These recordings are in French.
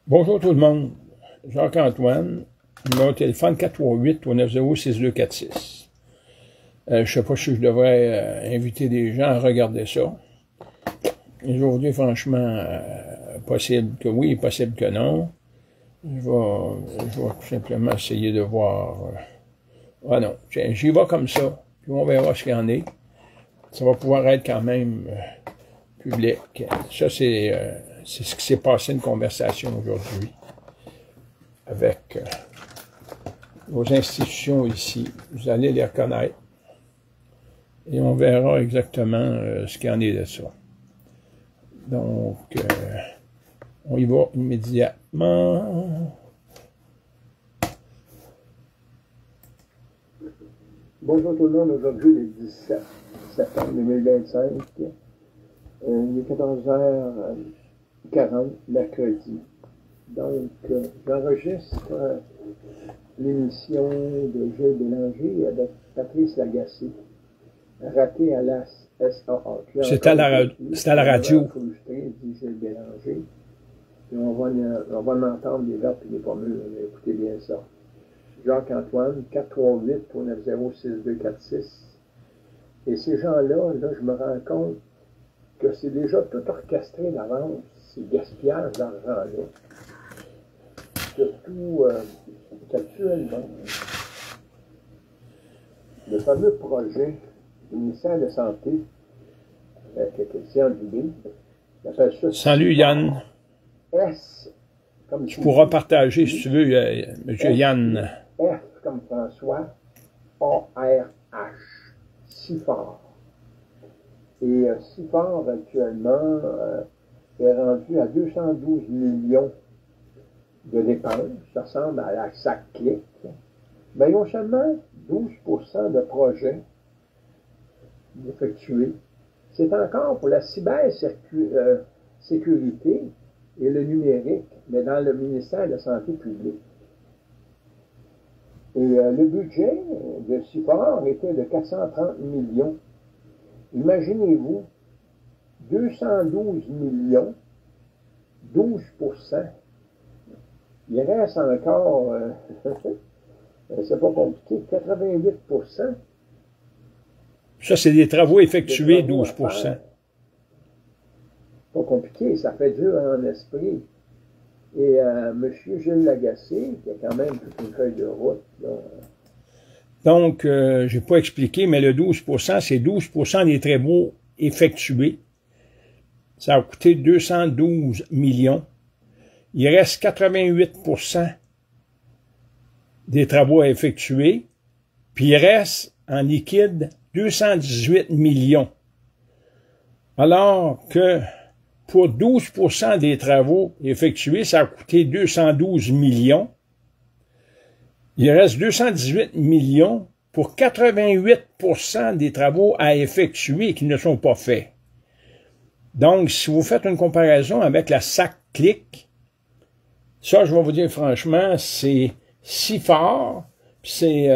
Bonjour tout le monde, Jacques-Antoine, numéro de téléphone 438-390-6246. Je ne sais pas si je devrais inviter des gens à regarder ça. Je vais vous dire franchement, possible que oui, possible que non. Je vais tout simplement essayer de voir. Ah non, j'y vais comme ça, puis on verra ce qu'il y en est. Ça va pouvoir être quand même public. Ça, c'est ce qui s'est passé, une conversation aujourd'hui avec nos institutions ici. Vous allez les reconnaître et on verra exactement ce qu'il y en est de ça. Donc, on y va immédiatement. Bonjour tout le monde, aujourd'hui le 17 septembre 2025. Il est 14h40, mercredi. Donc, j'enregistre l'émission de Gilles Bélanger avec Patrice Lagacé, raté à la SAA. C'est à la radio. Frustré, dit Gilles Bélanger. Puis on va l'entendre les vertes et les pommes. Écoutez bien ça. Jacques-Antoine, 438-390-6246. Et ces gens-là, là, je me rends compte que c'est déjà tout orchestré d'avance, ces gaspillages d'argent-là. Surtout, actuellement, le fameux projet du ministère de la Santé, avec Christian Dubé, il appelle ça... Salut Yann. S, comme tu pourras partager si tu veux, M. Yann. F comme François, A-R-H, CIFAR. Et CIFAR, actuellement, est rendu à 212 millions de dépenses. Ça ressemble à la SAC-CLIC. Mais ils ont seulement 12% de projets effectués. C'est encore pour la cybersécurité et le numérique, mais dans le ministère de la Santé publique. Et le budget de CIFAR était de 430 millions. Imaginez-vous, 212 millions, 12%. Il reste encore, c'est pas compliqué, 88%. Ça, c'est des travaux effectués, 12%. Pas compliqué, ça fait dur en esprit. Et M. Gilles Lagacé, qui a quand même toute une feuille de route. Là. Donc, je n'ai pas expliqué, mais le 12%, c'est 12% des travaux effectués. Ça a coûté 212 millions. Il reste 88% des travaux à effectuer, puis il reste en liquide 218 millions. Alors que pour 12% des travaux effectués, ça a coûté 212 millions. Il reste 218 millions pour 88% des travaux à effectuer qui ne sont pas faits. Donc, si vous faites une comparaison avec la SAC-CLIC, ça, je vais vous dire franchement, c'est si fort, c'est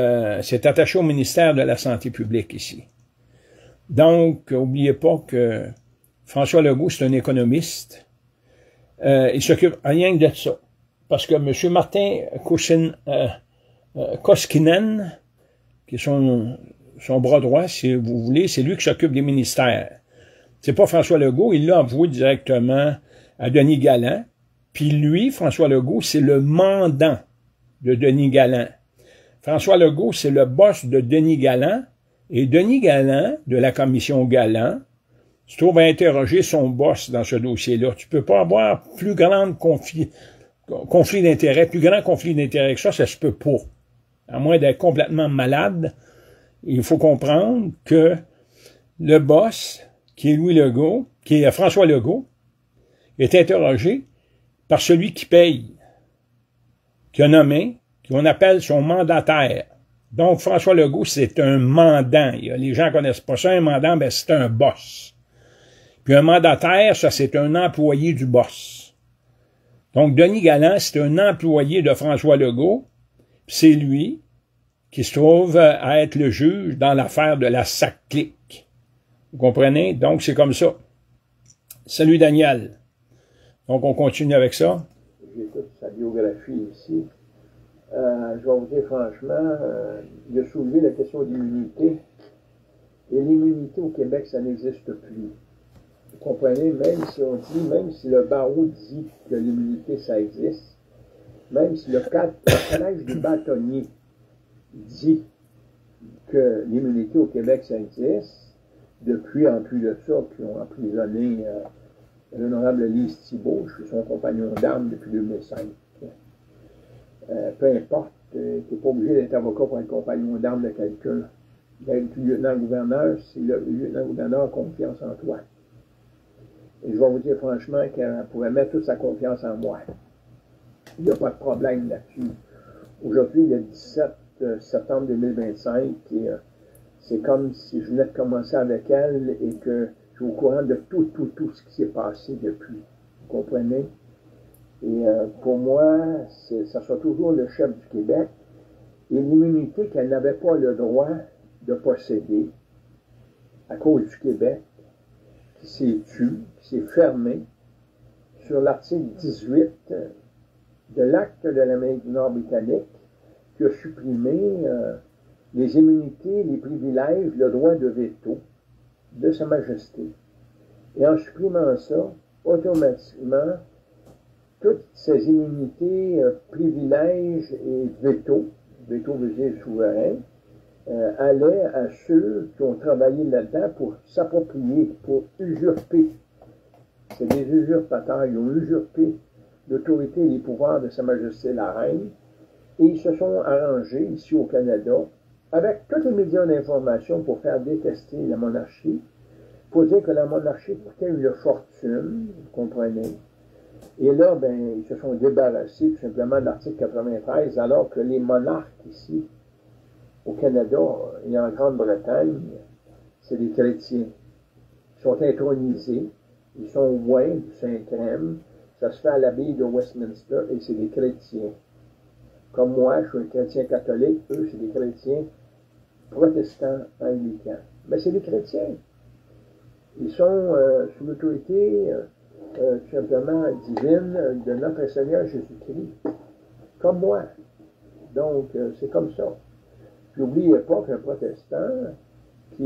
attaché au ministère de la Santé publique ici. Donc, n'oubliez pas que François Legault, c'est un économiste. Il s'occupe rien que de ça. Parce que M. Martin Koskinen, qui est son bras droit, si vous voulez, c'est lui qui s'occupe des ministères. C'est pas François Legault, il l'a envoyé directement à Denis Galland. Puis lui, François Legault, c'est le mandant de Denis Galland. François Legault, c'est le boss de Denis Galland. Et Denis Galland, de la commission Galland, se trouve à interroger son boss dans ce dossier-là. Tu peux pas avoir plus grand conflit d'intérêt, plus grand conflit d'intérêt que ça se peut pas. À moins d'être complètement malade, il faut comprendre que le boss, qui est Louis Legault, qui est François Legault, est interrogé par celui qui paye, qui a nommé, qu'on appelle son mandataire. Donc, François Legault, c'est un mandant. Les gens connaissent pas ça. Un mandant, ben, c'est un boss. Puis un mandataire, ça, c'est un employé du boss. Donc, Denis Galland, c'est un employé de François Legault. C'est lui qui se trouve à être le juge dans l'affaire de la SAC-CLIC. Vous comprenez? Donc, c'est comme ça. Salut, Daniel. Donc, on continue avec ça. J'écoute géographie ici. Je vais vous dire franchement, il a soulevé la question d'immunité. Et l'immunité au Québec, ça n'existe plus. Vous comprenez, même si on dit, même si le barreau dit que l'immunité, ça existe, même si le collège des bâtonniers dit que l'immunité au Québec, ça existe, depuis, en plus de ça, qui ont emprisonné l'honorable Lise Thibault, je suis son compagnon d'armes depuis 2005. Peu importe, tu n'es pas obligé d'être avocat pour être compagnon d'armes de quelqu'un. D'être lieutenant-gouverneur, si le lieutenant-gouverneur a confiance en toi. Et je vais vous dire franchement qu'elle pourrait mettre toute sa confiance en moi. Il n'y a pas de problème là-dessus. Aujourd'hui, le 17 septembre 2025, et c'est comme si je venais de commencer avec elle et que je suis au courant de tout ce qui s'est passé depuis. Vous comprenez? Et pour moi, ça sera toujours le chef du Québec. Et l'immunité qu'elle n'avait pas le droit de posséder à cause du Québec, qui s'est tué, qui s'est fermé sur l'article 18 de l'acte de l'Amérique du Nord britannique, qui a supprimé les immunités, les privilèges, le droit de veto de Sa Majesté. Et en supprimant ça, automatiquement, toutes ces immunités, privilèges et veto veut dire souverain, allaient à ceux qui ont travaillé là-dedans pour s'approprier, pour usurper. C'est des usurpateurs, ils ont usurpé l'autorité et les pouvoirs de Sa Majesté la Reine, et ils se sont arrangés ici au Canada avec tous les médias d'information pour faire détester la monarchie, pour dire que la monarchie coûtait une fortune, vous comprenez. Et là, ben, ils se sont débarrassés tout simplement de l'article 93, alors que les monarques ici, au Canada et en Grande-Bretagne, c'est des chrétiens. Ils sont intronisés, ils sont loin du Saint-Crème, ça se fait à l'abbaye de Westminster et c'est des chrétiens. Comme moi, je suis un chrétien catholique, eux, c'est des chrétiens protestants anglicans. Mais c'est des chrétiens. Ils sont sous l'autorité tout simplement divine de notre Seigneur Jésus-Christ, comme moi. Donc, c'est comme ça. N'oubliez pas qu'un protestant qui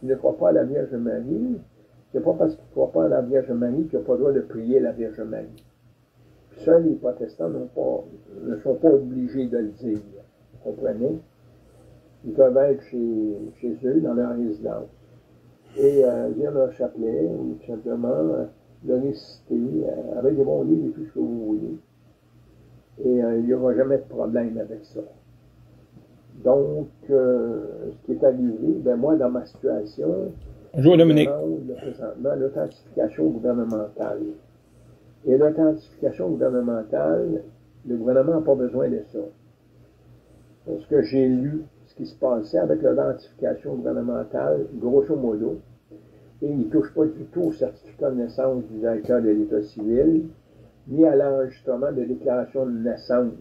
ne croit pas à la Vierge Marie, c'est pas parce qu'il ne croit pas à la Vierge Marie qu'il n'a pas le droit de prier la Vierge Marie. Puis seuls les protestants ne sont pas obligés de le dire. Vous comprenez? Ils peuvent être chez eux, dans leur résidence, et lire leur chapelet, ou tout simplement le réciter, avec des bons livres et tout ce que vous voulez. Et il n'y aura jamais de problème avec ça. Donc, ce qui est arrivé, ben moi, dans ma situation, bonjour Dominique. présentement l'authentification gouvernementale. Et l'authentification gouvernementale, le gouvernement n'a pas besoin de ça. Parce que j'ai lu ce qui se passait avec l'authentification gouvernementale, grosso modo, et il ne touche pas du tout au certificat de naissance du directeur de l'État civil, ni à l'enregistrement de déclaration de naissance,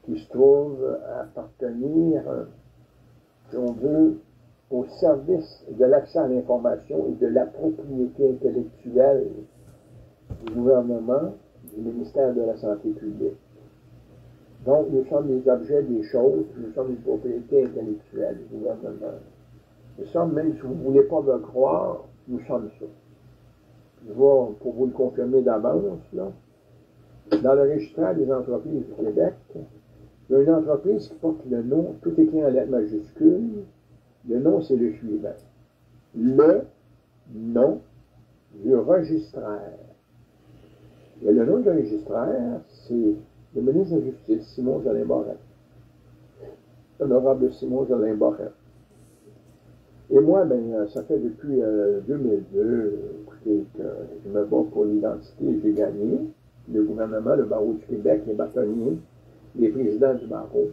qui se trouve appartenir, si on veut, au service de l'accès à l'information et de la propriété intellectuelle du gouvernement, du ministère de la Santé publique. Donc, nous sommes des objets des choses, nous sommes des propriétés intellectuelles du gouvernement. Nous sommes, même si vous ne voulez pas le croire, nous sommes ça. Je vais, pour vous le confirmer d'avance, là, dans le registre des entreprises du Québec, il y a une entreprise qui porte le nom, tout écrit en lettres majuscules. Le nom, c'est le suivant. Le nom du registraire. Et le nom du registraire, c'est le ministre de la Justice, Simon Jolin Barrette. Honorable Simon Jolin Barrette. Et moi, ben, ça fait depuis 2002, écoutez, que je me bats pour l'identité et j'ai gagné. Le gouvernement, le barreau du Québec, les bâtonniers, les présidents du barreau,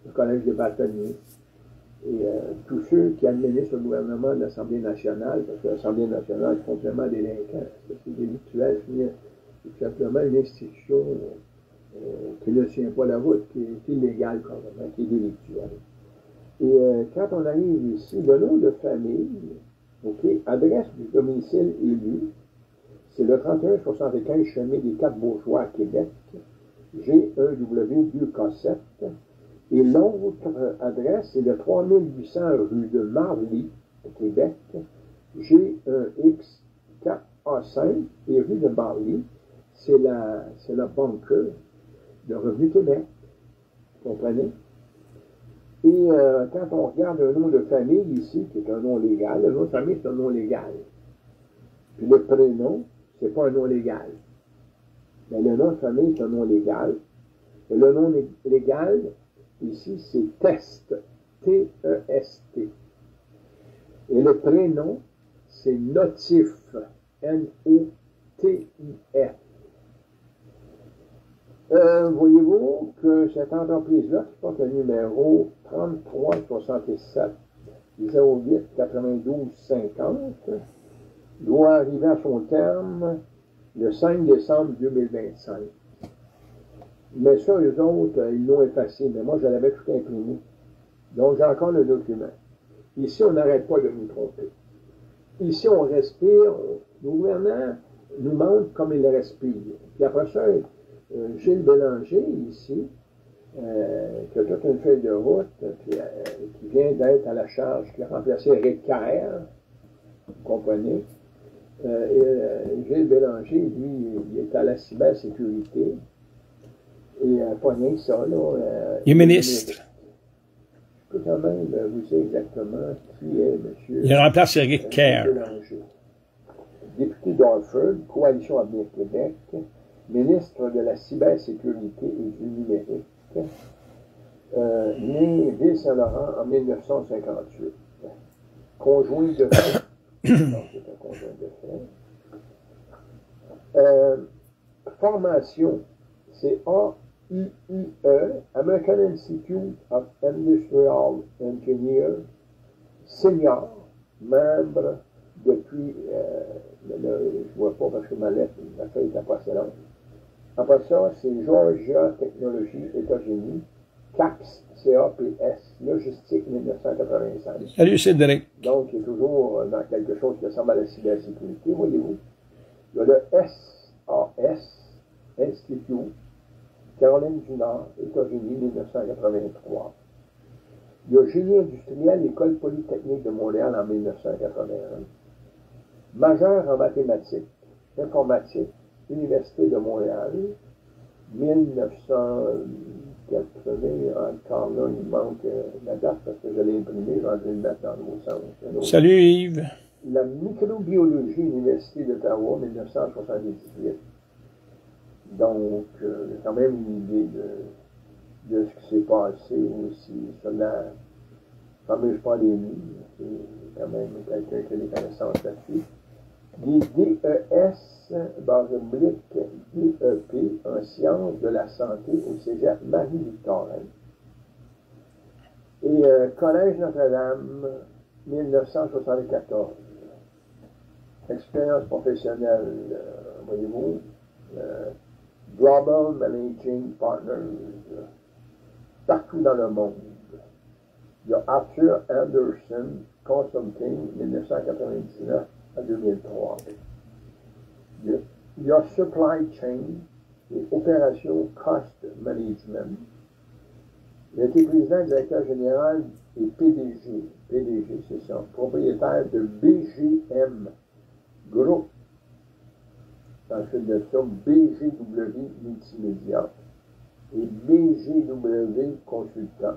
le collège des bâtonniers, et tous ceux qui administrent le gouvernement de l'Assemblée nationale, parce que l'Assemblée nationale est complètement délinquant, c'est délictuel, c'est tout simplement une institution qui ne tient pas la route, qui est illégale quand même, qui est délictuelle. Et quand on arrive ici, le nom de famille, adresse du domicile élu, c'est le 3175 chemin des Quatre-Bourgeois à Québec, G1W2K7. Et l'autre adresse, c'est le 3800 rue de Marly, au Québec, G1X4A5. Et rue de Marly, c'est la bunker de Revenu Québec. Vous comprenez? Et quand on regarde un nom de famille ici, qui est un nom légal, le nom de famille, c'est un nom légal. Puis le prénom, c'est pas un nom légal. Mais le nom de famille, c'est un nom légal. Et le nom légal, ici, c'est Test. T-E-S-T. Et le prénom, c'est Notif. N-O-T-I-F. Voyez-vous que cette entreprise-là, qui porte le numéro 3367 08 92 50, doit arriver à son terme le 5 décembre 2025. Mais ça, eux autres, ils l'ont effacé, mais moi, je l'avais tout imprimé. Donc, j'ai encore le document. Ici, on n'arrête pas de nous tromper. Ici, on respire, le gouvernement nous montre comme il respire. Puis après ça, Gilles Bélanger, ici, qui a toute une feuille de route, puis, qui vient d'être à la charge, qui a remplacé Eric Kerr, vous comprenez? Gilles Bélanger, lui, il est à la cybersécurité. Et pas rien que ça, là. Il est ministre. Je peux quand même vous dire exactement qui est M. Il remplace Eric Kerr. Bélanger. Député d'Orford, Coalition Avenir Québec, ministre de la cybersécurité et du numérique, né Ville-Saint-Laurent en 1958. Conjoint de fait. Non, c'est un conjoint de fait. Formation, c'est AIIE, American Institute of Industrial Engineers, senior, membre depuis, je ne vois pas parce que ma lettre, ma feuille n'est pas assez longue. Après ça, c'est Georgia Technologies, États-Unis, CAPS, C-A-P-S, Logistique 1985. Salut Cédric. Donc, il est toujours dans quelque chose qui ressemble à la cybersécurité, voyez-vous. Il y a le SAS, Institute, Caroline du Nord, États-Unis, 1983. Il y a Génie industriel, École polytechnique de Montréal en 1981. Majeur en mathématiques, informatique, Université de Montréal, 1980, encore là, il manque la date parce que je l'ai imprimé, j'en ai le mettre dans l'autre sens. Salut Yves. La microbiologie, Université d'Ottawa, 1978. Donc, j'ai quand même une idée de ce qui s'est passé aussi. Cela, ça ne pas les nuits. C'est quand même quelqu'un qui a des connaissances là-dessus. Des DES, base oblique, DEP, en sciences de la santé au cégep Marie-Victorin. Et Collège Notre-Dame, 1974. Expérience professionnelle, voyez-vous, Global Managing Partners, partout dans le monde. Il y a Arthur Anderson Consulting, 1999 à 2003. Il y a Supply Chain et Opération Cost Management. Il a été président, directeur général et PDG. PDG, c'est ça, propriétaire de BGM Group. Ensuite de ça, BGW Multimédia et BGW Consultant.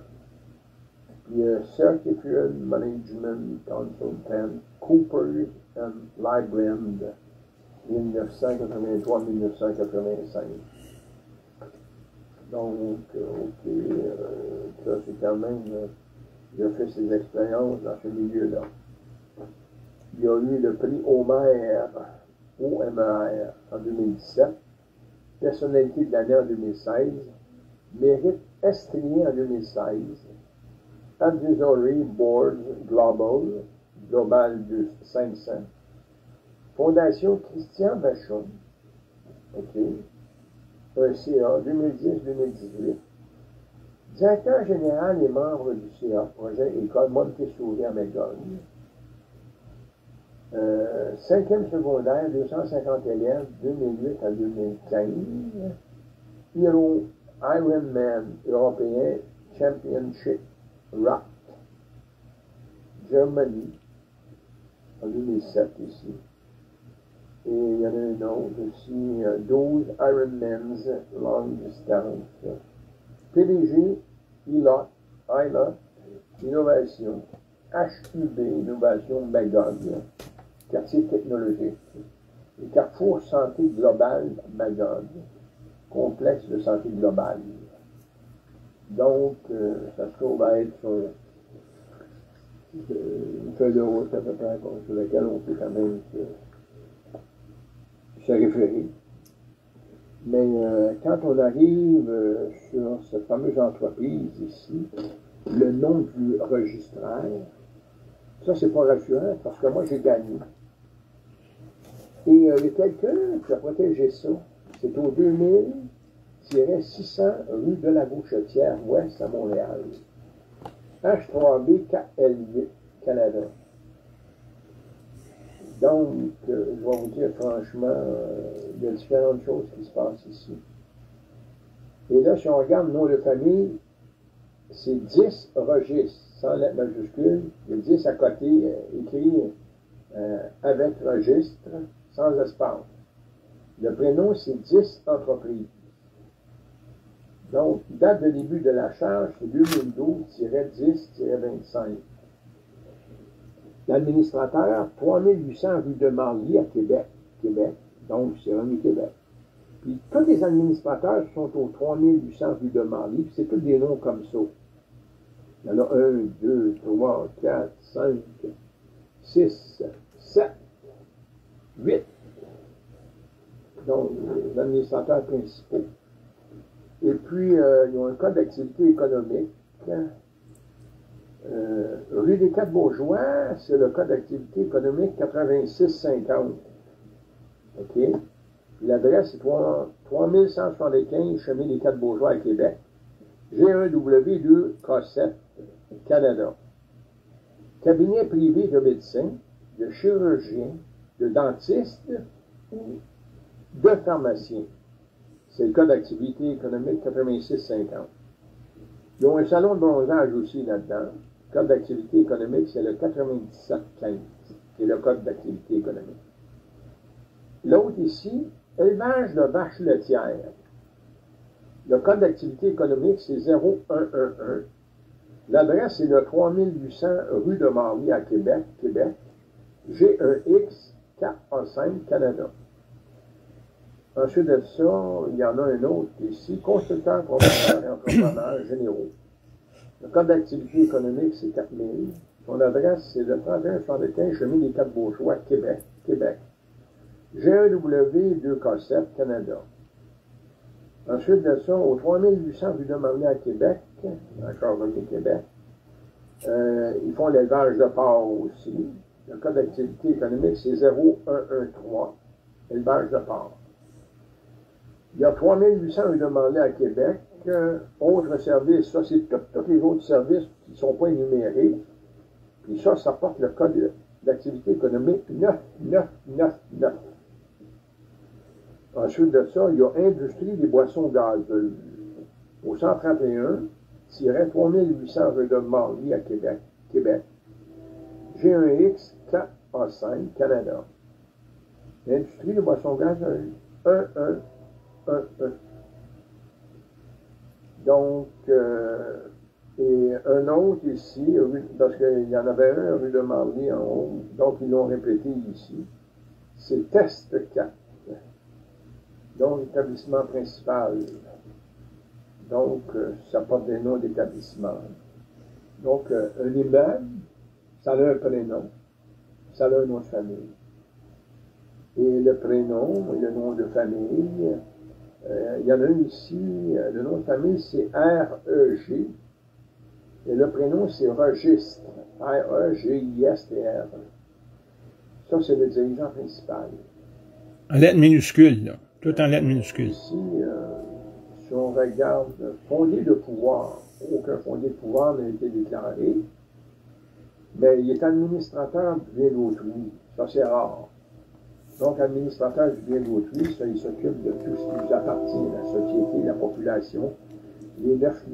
Puis Certified Management Consultant, Cooper and Lybrand, 1983-1985. Donc, OK, ça c'est quand même, il a fait ses expériences dans ce milieu-là. Il a eu le prix OMER en 2017, personnalité de l'année en 2016, mérite Estrier en 2016, Advisory Board Global de 500, Fondation Christian Vachon, OK, un CA 2010-2018, directeur général et membre du CA, projet École Montessori à Mégogne. 5e secondaire, 250 élèves, 2008 à 2015. Hero Ironman européen Championship Rock, Germany, en 2007 ici. Et il y en a un autre aussi, 12 Ironmans longue distance. PDG, ILOT, Innovation, HUB, Innovation Magog, quartier technologique. Et Carrefour Santé Globale Magog, complexe de santé globale. Donc, ça se trouve à être sur une feuille de route à peu près sur laquelle on peut quand même se référer. Mais quand on arrive sur cette fameuse entreprise ici, le nom du registraire, ça c'est pas rassurant parce que moi j'ai gagné. Et il y a quelqu'un qui a protégé ça. C'est au 2000-600 rue de la Gauchetière ouest à Montréal. H3B4L8 Canada. Donc, je vais vous dire franchement, il y a différentes choses qui se passent ici. Et là, si on regarde le nom de famille, c'est 10 registres, sans lettres majuscules. Il y a 10 à côté, écrit avec registre, sans espace. Le prénom, c'est 10 entreprises. Donc, date de début de la charge, c'est 2012-10-25. L'administrateur, 3800 rue de Marly à Québec. Donc, c'est remis Québec. Puis, tous les administrateurs sont au 3800 rue de Marly, puis c'est tous des noms comme ça. Il y en a 1, 2, 3, 4, 5, 6, 7, 8. Donc, les administrateurs principaux. Et puis, ils ont un code d'activité économique. Rue des Quatre-Bourgeois, c'est le code d'activité économique 8650. OK? Puis l'adresse, c'est 3175 Chemin des Quatre-Bourgeois à Québec. G1W2K7, Canada. Cabinet privé de médecins, de chirurgiens, de dentistes ou de pharmaciens. C'est le code d'activité économique 8650. Ils ont un salon de bronzage aussi là-dedans. Le code d'activité économique, c'est le 9715, qui est le code d'activité économique. L'autre ici, élevage de vaches laitières. Le code d'activité économique, c'est 0111. L'adresse, c'est le 3800 rue de Marly à Québec, G1X 4A5, Canada. Ensuite de ça, il y en a un autre ici, constructeurs, promoteurs et entrepreneurs généraux. Le code d'activité économique, c'est 4000. Son adresse, c'est le 3175 Chemin des Quatre-Bourgeois, Québec. G1W2K7, Canada. Ensuite de ça, au 3800 rue de Marly à Québec, encore remis Québec, ils font l'élevage de porc aussi. Le code d'activité économique, c'est 0113, élevage de porc. Il y a 3800 rue de Marly à Québec. Autres services, ça, c'est tous les autres services qui ne sont pas énumérés. Puis ça porte le code d'activité économique 9999. Ensuite de ça, il y a Industrie des boissons gazeuses. Au 131-3800 rue de Marly à Québec. G1X 4A5, Canada. Industrie des boissons gazeuses. 1111. Donc, et un autre ici, parce qu'il y en avait un rue de Marly en haut, donc ils l'ont répété ici, c'est Test 4. Donc, l'établissement principal. Donc, ça porte des noms d'établissement. Donc, un immeuble, ça a un prénom, ça a un nom de famille. Et le prénom, le nom de famille, il y en a un ici, le nom de famille, c'est R-E-G, et le prénom, c'est Registre, R-E-G-I-S-T-R. Ça, c'est le dirigeant principal. En lettres minuscules, là. Tout en lettres minuscules. Ici, si on regarde fondé de pouvoir, aucun fondé de pouvoir n'a été déclaré, mais il est administrateur bien d'autrui. Ça, c'est rare. Donc, administrateur du bien d'autrui, ça, il s'occupe de tout ce qui nous appartient, la société, la population, les 9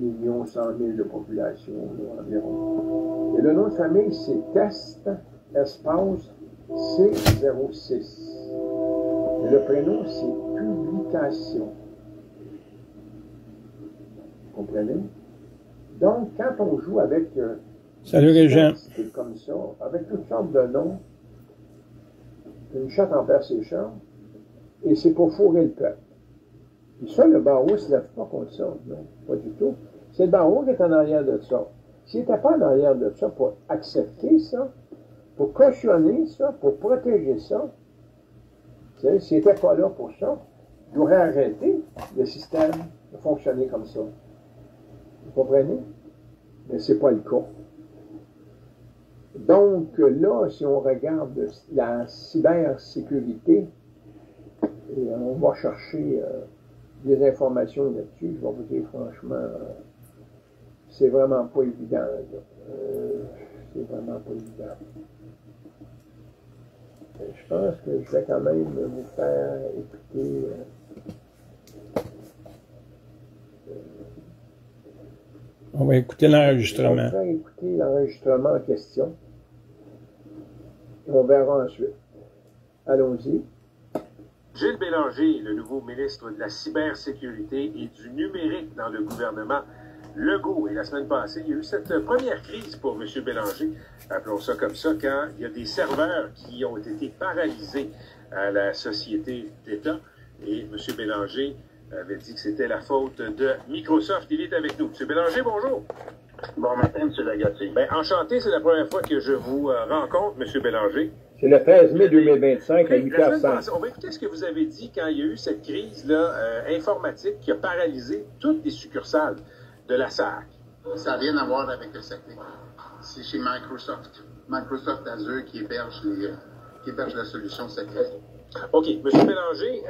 100 000 de population là, environ. Et le nom de famille, c'est Test, espace, C06. Et le prénom, c'est Publication. Vous comprenez? Donc, quand on joue avec Salut les gens. c'est comme ça, avec toutes sortes de noms, une chatte en perd ses chambres, et c'est pour fourrer le peuple. Et ça, le barreau ne se lève pas contre ça. Non, pas du tout. C'est le barreau qui est en arrière de ça. S'il n'était pas en arrière de ça pour accepter ça, pour cautionner ça, pour protéger ça, s'il n'était pas là pour ça, il aurait arrêté le système de fonctionner comme ça. Vous comprenez? Mais ce n'est pas le cas. Donc là, si on regarde la cybersécurité, et on va chercher des informations là-dessus, je vais vous dire franchement, c'est vraiment pas évident. C'est vraiment pas évident. Je pense que je vais quand même vous faire écouter on va écouter l'enregistrement. On va faire écouter l'enregistrement en question. Et on verra ensuite. Allons-y. Gilles Bélanger, le nouveau ministre de la cybersécurité et du numérique dans le gouvernement Legault. Et la semaine passée, il y a eu cette première crise pour M. Bélanger, appelons ça comme ça, quand il y a des serveurs qui ont été paralysés à la société d'État. Et M. Bélanger avait dit que c'était la faute de Microsoft. Il est avec nous. M. Bélanger, bonjour. Bon matin, M. Lagacé. Bien, enchanté, c'est la première fois que je vous rencontre, M. Bélanger. C'est le 13 mai 2025 à 8h05. On va écouter ce que vous avez dit quand il y a eu cette crise-là informatique qui a paralysé toutes les succursales de la SAC. Ça n'a rien à voir avec le secteur. C'est chez Microsoft. Microsoft Azure qui héberge la solution secrète. OK. M. Bélanger,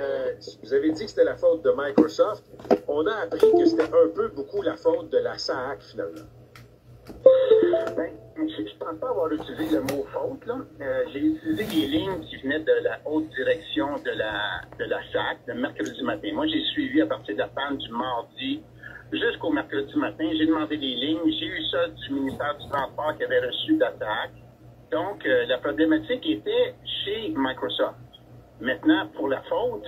vous avez dit que c'était la faute de Microsoft. On a appris que c'était un peu beaucoup la faute de la SAC, finalement. Ben, je ne pense pas avoir utilisé le mot faute, là. J'ai utilisé des lignes qui venaient de la haute direction de la SAC, le mercredi matin. Moi, j'ai suivi à partir de la panne du mardi jusqu'au mercredi matin. J'ai demandé des lignes. J'ai eu ça du ministère du Transport qui avait reçu de la SAC. Donc, la problématique était chez Microsoft. Maintenant, pour la faute,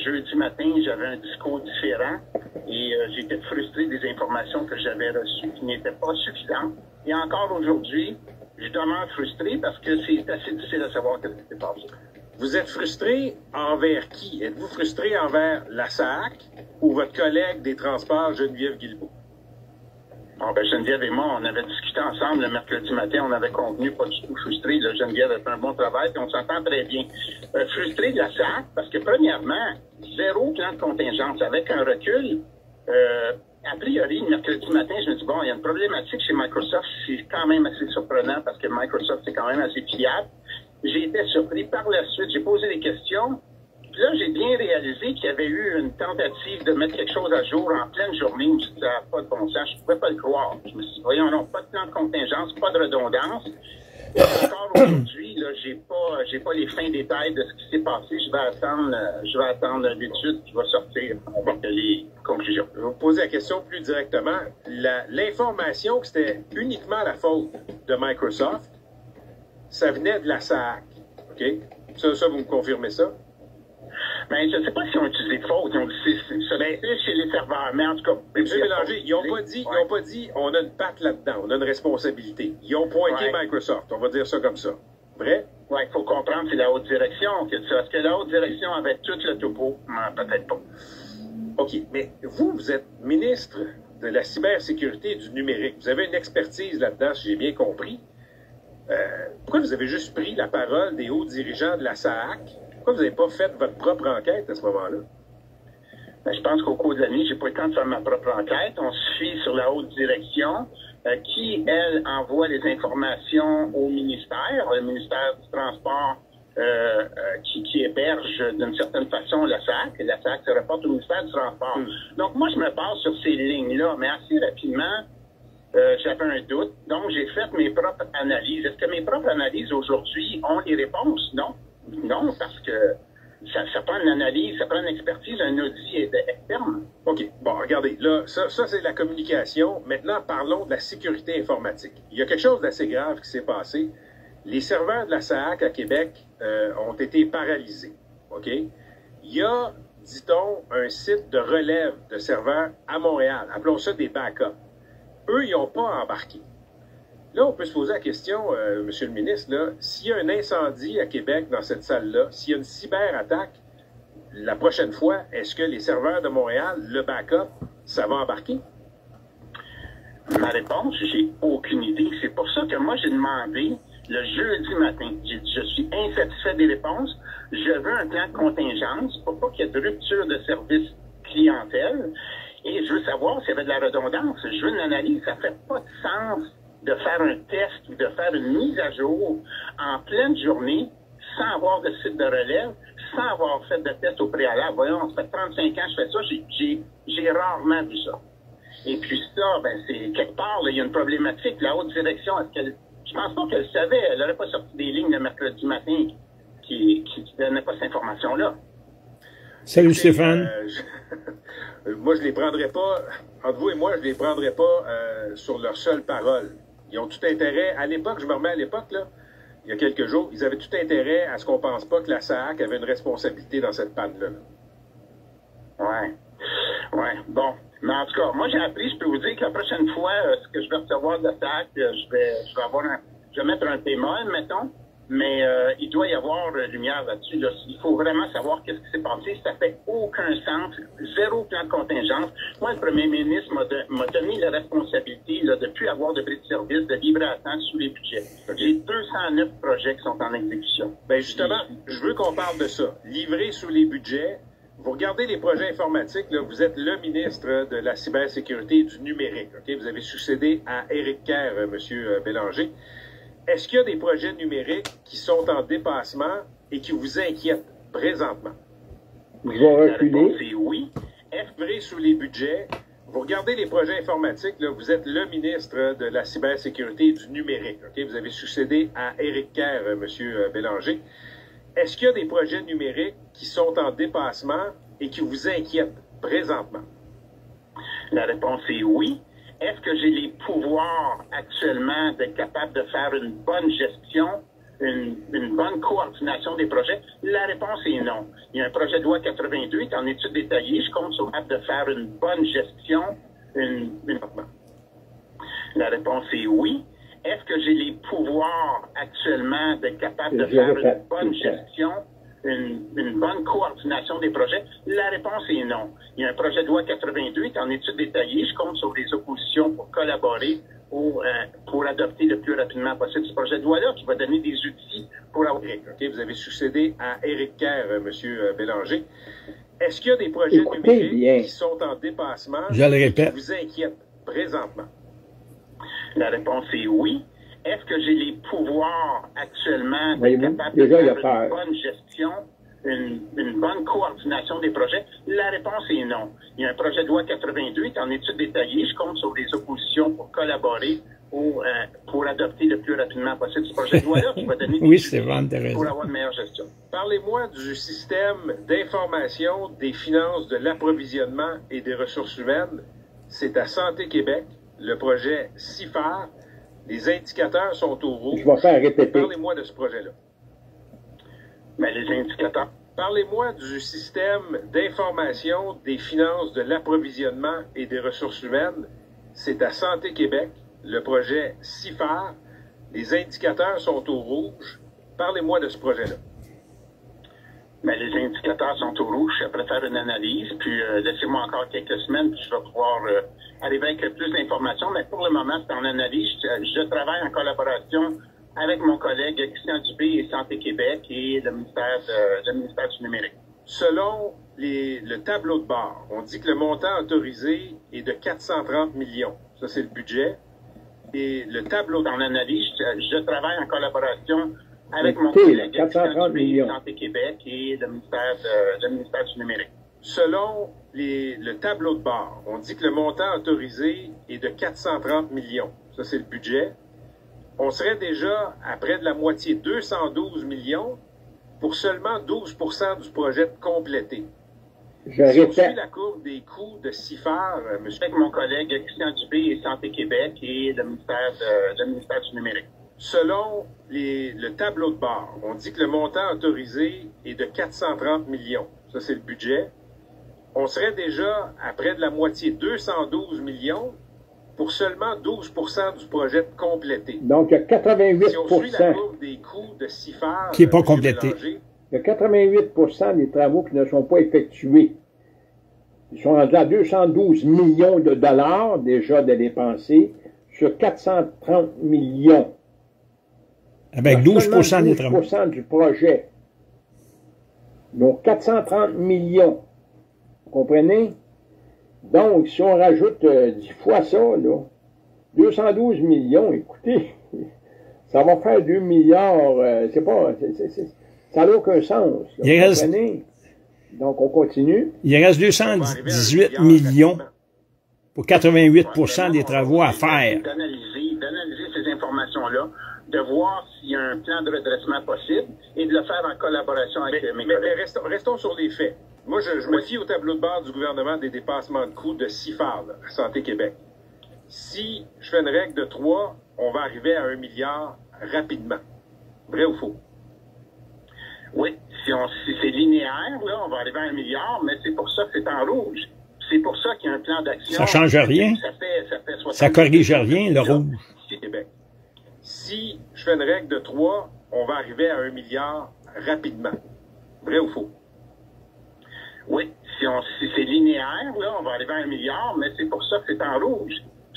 jeudi matin, j'avais un discours différent et j'étais frustré des informations que j'avais reçues qui n'étaient pas suffisantes. Et encore aujourd'hui, je demeure frustré parce que c'est assez difficile à savoir ce qui s'est passé. Vous êtes frustré envers qui? Êtes-vous frustré envers la SAC ou votre collègue des transports, Geneviève Guilbeault? Bon, ben Geneviève et moi, on avait discuté ensemble le mercredi matin, on avait convenu pas du tout frustré. Là, Geneviève a fait un bon travail, puis on s'entend très bien. Frustré de la SAC, parce que premièrement, zéro plan de contingence. Avec un recul, a priori, le mercredi matin, je me dis, bon, il y a une problématique chez Microsoft, c'est quand même assez surprenant, parce que Microsoft, c'est quand même assez fiable. J'ai été surpris. Par la suite, j'ai posé des questions. Puis là, j'ai bien réalisé qu'il y avait eu une tentative de mettre quelque chose à jour en pleine journée. Je me suis dit, ça n'a pas de bon sens. Je ne pouvais pas le croire. Je me suis dit, voyons, non, pas de plan de contingence, pas de redondance. Et encore aujourd'hui, là, j'ai pas les fins détails de ce qui s'est passé. Je vais attendre l'étude qui va sortir avec les conclusions. Je vais vous poser la question plus directement. L'information que c'était uniquement la faute de Microsoft, ça venait de la SAC. OK? Ça, vous me confirmez ça? Ben, je ne sais pas si on utilisé faute. Ils ont dit c'est chez les serveurs. Mais en tout cas. M. Bélanger, ils n'ont pas dit on a une patte là-dedans, on a une responsabilité. Ils ont pointé Microsoft, on va dire ça comme ça. Vrai? Oui, il faut comprendre, c'est la haute direction qui a dit ça. Est-ce que la haute direction avait tout le topo? Peut-être pas. OK, mais vous êtes ministre de la cybersécurité et du numérique. Vous avez une expertise là-dedans, si j'ai bien compris. Pourquoi vous avez juste pris la parole des hauts dirigeants de la SAAC? Pourquoi vous n'avez pas fait votre propre enquête à ce moment-là? Ben, je pense qu'au cours de l'année, j'ai pas eu le temps de faire ma propre enquête. On se fie sur la haute direction qui, elle, envoie les informations au ministère, le ministère du Transport qui héberge d'une certaine façon la SAC. La SAC se reporte au ministère du Transport. Donc, moi, je me base sur ces lignes-là, mais assez rapidement, j'avais un doute. Donc, j'ai fait mes propres analyses. Est-ce que mes propres analyses aujourd'hui ont les réponses? Non. Non, parce que ça prend une analyse, ça prend une expertise, un audit externe. OK. Bon, regardez, là, ça c'est la communication. Maintenant, parlons de la sécurité informatique. Il y a quelque chose d'assez grave qui s'est passé. Les serveurs de la SAAC à Québec ont été paralysés. OK? Il y a, dit-on, un site de relève de serveurs à Montréal. Appelons ça des backups. Eux, ils n'ont pas embarqué. Là, on peut se poser la question, Monsieur le ministre, là, s'il y a un incendie à Québec dans cette salle-là, s'il y a une cyberattaque, la prochaine fois, est-ce que les serveurs de Montréal, le backup, ça va embarquer? Ma réponse, j'ai aucune idée. C'est pour ça que moi, j'ai demandé le jeudi matin. Je suis insatisfait des réponses. Je veux un plan de contingence pour pas qu'il y ait de rupture de service clientèle. Et je veux savoir s'il y avait de la redondance. Je veux une analyse. Ça fait pas de sens de faire un test ou de faire une mise à jour en pleine journée sans avoir de site de relève, sans avoir fait de test au préalable. Voyons, ça fait 35 ans que je fais ça, j'ai rarement vu ça. Et puis ça, ben c'est quelque part, là, il y a une problématique. La haute direction, je pense pas qu'elle savait, elle n'aurait pas sorti des lignes le mercredi matin qui donnaient pas cette information-là. Salut Stéphane. Moi, je les prendrais pas, entre vous et moi, je les prendrais pas sur leur seule parole. Ils ont tout intérêt, à l'époque, je me remets à l'époque, là, il y a quelques jours, ils avaient tout intérêt à ce qu'on pense pas que la SAAC avait une responsabilité dans cette panne-là. Ouais. Bon. Mais en tout cas, moi, j'ai appris, je peux vous dire que la prochaine fois, ce que je vais recevoir de la SAAC, je vais mettre un bémol, mettons, mais il doit y avoir lumière là-dessus. Là. Il faut vraiment savoir qu'est-ce qui s'est passé. Ça fait aucun sens. Zéro plan de contingence. Moi, le premier ministre m'a donné la responsabilité là, de ne plus avoir de bris de service, de livrer à temps sous les budgets. J'ai 209 projets qui sont en exécution. Bien, justement, je veux qu'on parle de ça. Livrer sous les budgets. Vous regardez les projets informatiques, là, vous êtes le ministre de la cybersécurité et du numérique. Okay? Vous avez succédé à Éric Kerr, M. Bélanger. Est-ce qu'il y a des projets numériques qui sont en dépassement et qui vous inquiètent présentement? Je vais reculer. La réponse est oui. Livré sous les budgets. Vous regardez les projets informatiques, là, vous êtes le ministre de la cybersécurité et du numérique. Okay? Vous avez succédé à Éric Kerr, M. Bélanger. Est-ce qu'il y a des projets numériques qui sont en dépassement et qui vous inquiètent présentement? La réponse est oui. Est-ce que j'ai les pouvoirs actuellement d'être capable de faire une bonne gestion, une bonne coordination des projets? La réponse est non. Il y a un projet de loi 88 en études détaillées. Je compte sur de faire une bonne gestion, La réponse est oui. Est-ce que j'ai les pouvoirs actuellement d'être capable de faire une bonne gestion, une bonne coordination des projets? La réponse est non. Il y a un projet de loi 88 en études détaillées. Je compte sur les oppositions pour collaborer pour adopter le plus rapidement possible ce projet de loi-là qui va donner des outils pour avoir... Okay, vous avez succédé à Éric Kerr, M. Bélanger. Est-ce qu'il y a des projets numériques qui sont en dépassement Je le répète. qui vous inquiètent présentement? La réponse est oui. Est-ce que j'ai les pouvoirs actuellement d'être capable de faire une bonne gestion, une bonne coordination des projets? La réponse est non. Il y a un projet de loi 88 en études détaillées. Je compte sur les oppositions pour collaborer pour adopter le plus rapidement possible ce projet de loi-là qui va donner des outils pour avoir une meilleure gestion. Parlez-moi du système d'information des finances de l'approvisionnement et des ressources humaines. C'est à Santé Québec, le projet CIFAR. Les indicateurs sont au rouge. Je vais faire répéter. Parlez-moi de ce projet-là. Mais les indicateurs. Parlez-moi du système d'information des finances de l'approvisionnement et des ressources humaines. C'est à Santé Québec, le projet CIFAR. Les indicateurs sont au rouge. Parlez-moi de ce projet-là. Mais les indicateurs sont au rouge. Je préfère une analyse, puis laissez-moi encore quelques semaines, puis je vais pouvoir arriver avec plus d'informations. Mais pour le moment, c'est en analyse. Je travaille en collaboration avec mon collègue Christian Dubé et Santé Québec et le ministère du Numérique. Selon le tableau de bord, on dit que le montant autorisé est de 430 millions. Ça, c'est le budget. Et le tableau en analyse, je travaille en collaboration avec mon collègue Christian Dubé et Santé Québec et le ministère du Numérique. Selon le tableau de bord, on dit que le montant autorisé est de 430 millions. Ça, c'est le budget. On serait déjà à près de la moitié, 212 millions. pour seulement 12 du projet complété. Je Si on suit répète, la courbe des coûts de CIFAR, monsieur, Avec mon collègue Christian Dubé et Santé Québec et le ministère du numérique. selon le tableau de bord, on dit que le montant autorisé est de 430 millions. Ça, c'est le budget. On serait déjà à près de la moitié, 212 millions, pour seulement 12 du projet complété. donc il y a 88 Si on suit la courbe des coûts de CIFAR, Qui est pas monsieur complété. Bélanger, il y a 88 des travaux qui ne sont pas effectués. Ils sont rendus à 212 millions de dollars déjà de dépenser sur 430 millions. Avec 12 Seulement des travaux. 12% du projet. Donc 430 millions. Vous comprenez? Donc, si on rajoute 10 fois ça, là, 212 millions, écoutez, ça va faire 2 milliards, c'est pas, ça n'a aucun sens. Là, Il vous reste- comprenez? Donc, on continue. Il reste on va arriver à 218 1 milliard millions rapidement. pour 88 des travaux à faire. D'analyser ces informations-là, de voir s'il y a un plan de redressement possible et de le faire en collaboration avec mes Mais collègues. restons sur les faits. Moi, je me fie au tableau de bord du gouvernement des dépassements de coûts de CIFAR, là, Santé Québec. Si je fais une règle de 3, on va arriver à 1 milliard rapidement. Vrai ou faux? Oui, si c'est linéaire, là, on va arriver à 1 milliard, mais c'est pour ça que c'est en rouge. C'est pour ça qu'il y a un plan d'action. Ça change rien. Ça fait Ça corrige rien, le rouge. C'est Québec. Si je fais une règle de 3, on va arriver à 1 milliard rapidement. Vrai ou faux? Oui, si c'est linéaire, là, on va arriver à 1 milliard, mais c'est pour ça que c'est en rouge.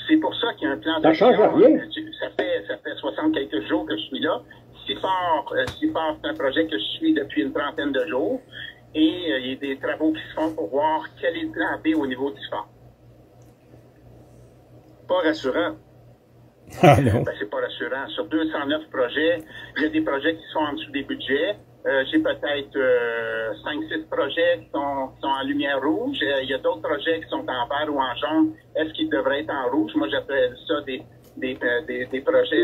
C'est pour ça qu'il y a un plan d'action. change rien. Ça fait 60 quelques jours que je suis là. CIFAR, c'est un projet que je suis depuis une trentaine de jours. Et il y a des travaux qui se font pour voir quel est le plan B au niveau du CIFAR. Pas rassurant. Ah non. Ben, c'est pas rassurant. Sur 209 projets, il y a des projets qui sont en dessous des budgets. J'ai peut-être 5-6 projets qui sont en lumière rouge. Il y a d'autres projets qui sont en vert ou en jaune. Est-ce qu'ils devraient être en rouge? Moi, j'appelle ça des projets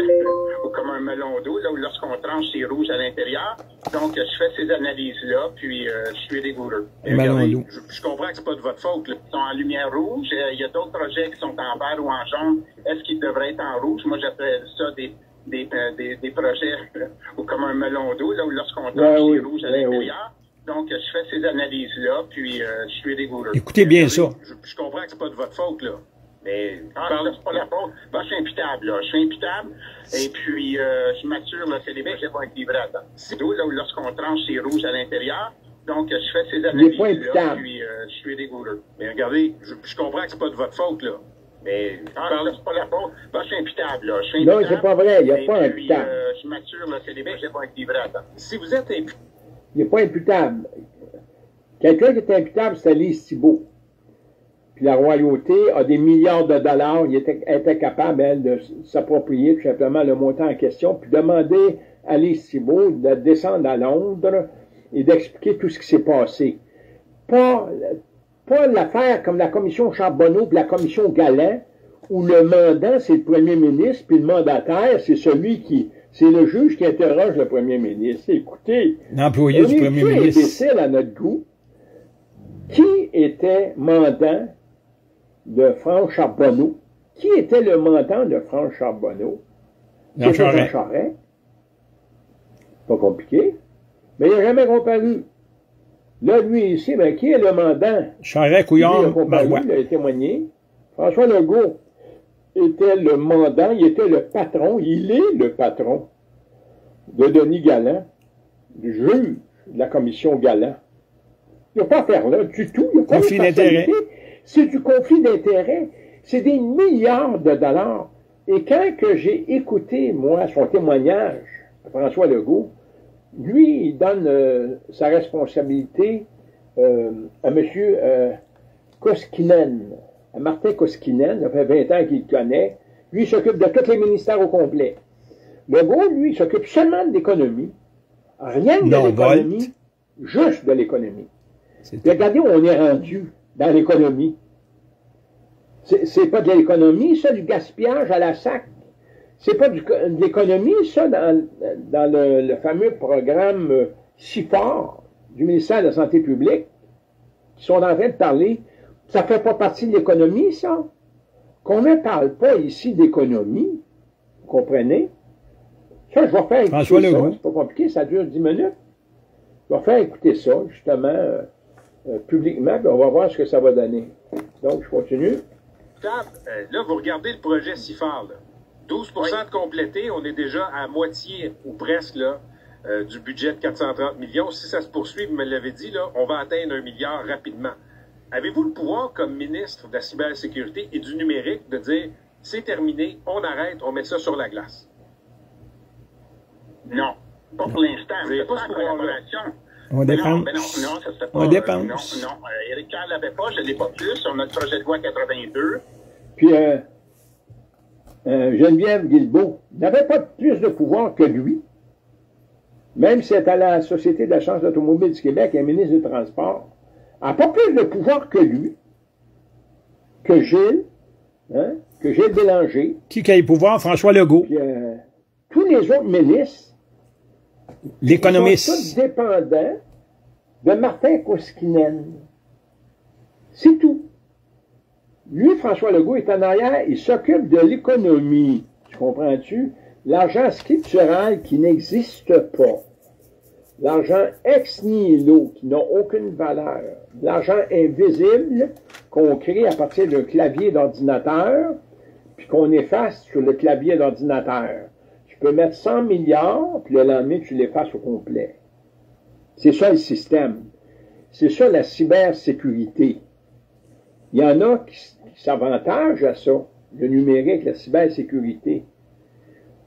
comme un melon d'eau, là où lorsqu'on tranche, c'est rouge à l'intérieur. Donc, je fais ces analyses-là, puis je suis rigoureux. Un melon d'eau. Je comprends que c'est pas de votre faute, là. Ils sont en lumière rouge. Il y a d'autres projets qui sont en vert ou en jaune. Est-ce qu'ils devraient être en rouge? Moi, j'appelle ça des projets comme un melon d'eau, là où lorsqu'on tranche, oui, c'est rouge à oui, l'intérieur. Donc, je fais ces analyses-là, puis je suis rigoureux. Écoutez bien ça. Je comprends que c'est pas de votre faute, là. Mais C'est pas la faute. Ben, je suis imputable, là. Je suis imputable. Et puis, je m'assure que les budgets vont être livrés à temps. C'est d'où, là, où lorsqu'on tranche, c'est rouge à l'intérieur. Donc, je fais ces Il est pas analyses-là, imputable. puis je suis rigoureux. Mais regardez, je comprends que c'est pas de votre faute, là. Mais C'est pas la faute. Ben, je suis imputable, là. Je suis Non, imputable. c'est pas vrai. Il n'y a Et pas puis, imputable. je m'assure que les budgets vont être livrés à temps. si vous êtes imputé, Il n'est pas imputable. Quelqu'un qui est imputable, c'est Lise Thibault. Puis la royauté a des milliards de dollars. Il était capable, elle, de s'approprier tout simplement le montant en question, puis demander à Lise Thibault de descendre à Londres et d'expliquer tout ce qui s'est passé. Pas l'affaire comme la commission Charbonneau puis la commission Galland, où le mandant, c'est le premier ministre, puis le mandataire, c'est c'est le juge qui interroge le premier ministre. Écoutez, L'employé du premier ministre. imbécile à notre goût. Qui était mandant de Franck Charbonneau? Qui était le mandant de Franck Charbonneau? Jean C'était Charest. Jean Charest. Pas compliqué. Mais il n'a jamais comparu. Là, lui ici, ben, qui est le mandant? Charest, Lui, il a Couillard, comparu, Marois. il a témoigné. François Legault était le mandant, il était le patron, il est le patron de Denis Galland, du juge de la commission Galland. Il n'y a pas à faire là du tout. Il n'y a pas Conflit de partialité. d'intérêt. C'est du conflit d'intérêt. C'est des milliards de dollars. Et quand que j'ai écouté, moi, son témoignage, François Legault, lui, il donne sa responsabilité à M. Koskinen, à Martin Koskinen, ça fait 20 ans qu'il le connaît. Lui, il s'occupe de tous les ministères au complet. Legault, lui, il s'occupe seulement de l'économie. Rien que de Non, l'économie, juste de l'économie. Puis regardez où on est rendu dans l'économie. C'est pas de l'économie, ça, du gaspillage à la sac. C'est pas de l'économie, ça, dans le fameux programme si fort du ministère de la Santé publique qui sont en train de parler. Ça ne fait pas partie de l'économie, ça? Qu'on ne parle pas ici d'économie, vous comprenez? Ça, je vais faire écouter François Legault. ça. C'est pas compliqué, ça dure 10 minutes. Je vais faire écouter ça, justement, publiquement, puis on va voir ce que ça va donner. Donc, je continue. Là, vous regardez le projet CIFAR, là. 12 de complété, on est déjà à moitié ou presque là, du budget de 430 millions. Si ça se poursuit, vous me l'avez dit, là, on va atteindre 1 milliard rapidement. Avez-vous le pouvoir, comme ministre de la cybersécurité et du numérique, de dire c'est terminé, on arrête, on met ça sur la glace? Non, pas pour l'instant. Vous n'avez pas ce pouvoir-là. On dépense. Non, non, ça se fait pas. On dépense. Non, Éric Kerr ne l'avait pas, je ne l'ai pas plus. On a le projet de loi 82. Puis, Geneviève Guilbeault n'avait pas plus de pouvoir que lui, même si elle est à la Société d'assurance automobile du Québec et ministre du Transport. Elle n'a pas plus de pouvoir que lui, que Gilles Bélanger. Qui a le pouvoir? François Legault. Puis, tous les autres ministres, L'économiste. ils sont tous dépendants de Martin Koskinen. C'est tout. Lui, François Legault, est en arrière, il s'occupe de l'économie. Tu comprends-tu? L'argent scriptural qui n'existe pas. L'argent ex nihilo qui n'a aucune valeur. L'argent invisible qu'on crée à partir d'un clavier d'ordinateur, puis qu'on efface sur le clavier d'ordinateur. Tu peux mettre 100 milliards, puis le lendemain, tu l'effaces au complet. C'est ça le système. C'est ça la cybersécurité. Il y en a qui s'avantagent à ça, le numérique, la cybersécurité,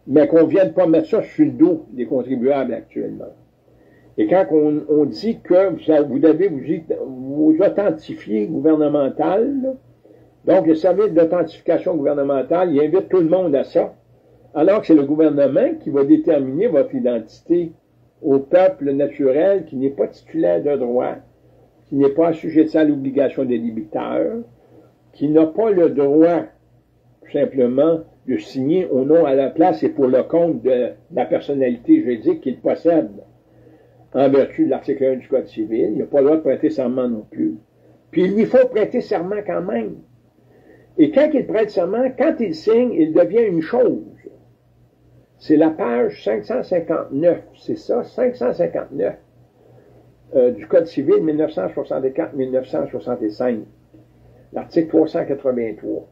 mais qu'on ne vienne pas mettre ça sur le dos des contribuables actuellement. Et quand on dit que vous devez vous authentifier gouvernemental, là, donc le service d'authentification gouvernementale, il invite tout le monde à ça, alors que c'est le gouvernement qui va déterminer votre identité au peuple naturel qui n'est pas titulaire de droit, qui n'est pas assujetti à l'obligation des débiteurs, qui n'a pas le droit, tout simplement, de signer au nom à la place et pour le compte de la personnalité juridique qu'il possède en vertu de l'article 1 du Code civil. Il n'a pas le droit de prêter serment non plus. Puis il lui faut prêter serment quand même. Et quand il prête serment, quand il signe, il devient une chose. C'est la page 559, c'est ça, 559 du Code civil 1964-1965, l'article 383.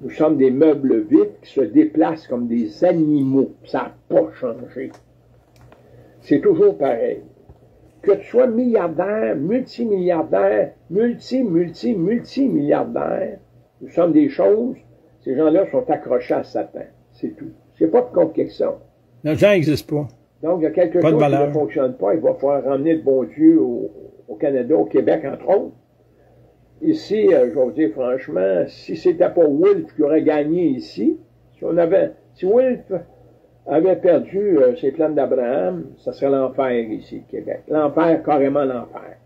Nous sommes des meubles vifs qui se déplacent comme des animaux. Ça n'a pas changé. C'est toujours pareil. Que tu sois milliardaire, multimilliardaire, multimilliardaire, nous sommes des choses, ces gens-là sont accrochés à Satan. C'est tout. C'est pas plus compliqué que ça. L'argent n'existe pas. Donc, il y a quelque chose qui ne fonctionne pas. Il va falloir ramener le bon Dieu au Canada, au Québec, entre autres. Ici, je vais vous dire franchement, si c'était pas Wolfe qui aurait gagné ici, si Wolfe avait perdu ses plans d'Abraham, ça serait l'enfer ici, Québec. L'enfer, carrément l'enfer.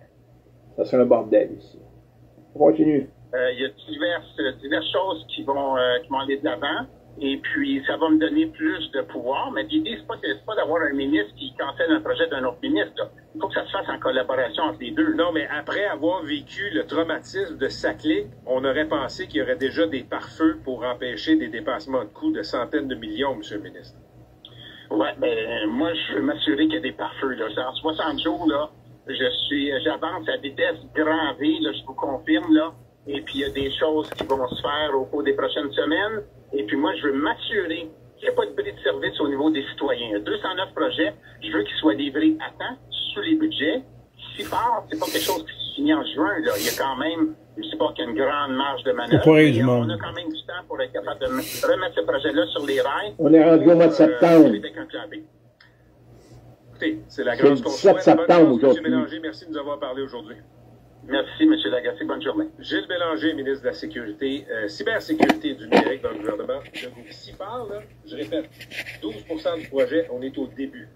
Ça serait un bordel ici. On continue. Il y a diverses choses qui vont aller de l'avant. Et puis, ça va me donner plus de pouvoir. Mais l'idée, c'est pas d'avoir un ministre qui cancelle un projet d'un autre ministre, là. Il faut que ça se fasse en collaboration entre les deux. Non, mais après avoir vécu le traumatisme de Saclay, on aurait pensé qu'il y aurait déjà des pare-feux pour empêcher des dépassements de coûts de centaines de millions, M. le ministre. Ouais, ben, moi, je veux m'assurer qu'il y a des pare-feux, là. En 60 jours, là, j'avance à vitesse grand V, là, je vous confirme, là. Et puis, il y a des choses qui vont se faire au cours des prochaines semaines. Et puis, moi, je veux m'assurer qu'il n'y a pas de bris de service au niveau des citoyens. Il y a 209 projets. Je veux qu'ils soient livrés à temps, sous les budgets. Si fort, c'est pas quelque chose qui se finit en juin, là. Il y a quand même, je sais pas qu'il y a une grande marge de manœuvre. On a quand même du temps pour être capable de remettre ce projet-là sur les rails. On est rendu au mois de septembre. Écoutez, c'est la grâce qu'on souhaite. Septembre aujourd'hui. M. Bélanger, merci de nous avoir parlé aujourd'hui. Merci, M. Lagacé. Bonne journée. Gilles Bélanger, ministre de la Sécurité, cybersécurité du numérique dans le gouvernement. S'il parle, là, je répète, 12 du projet, on est au début.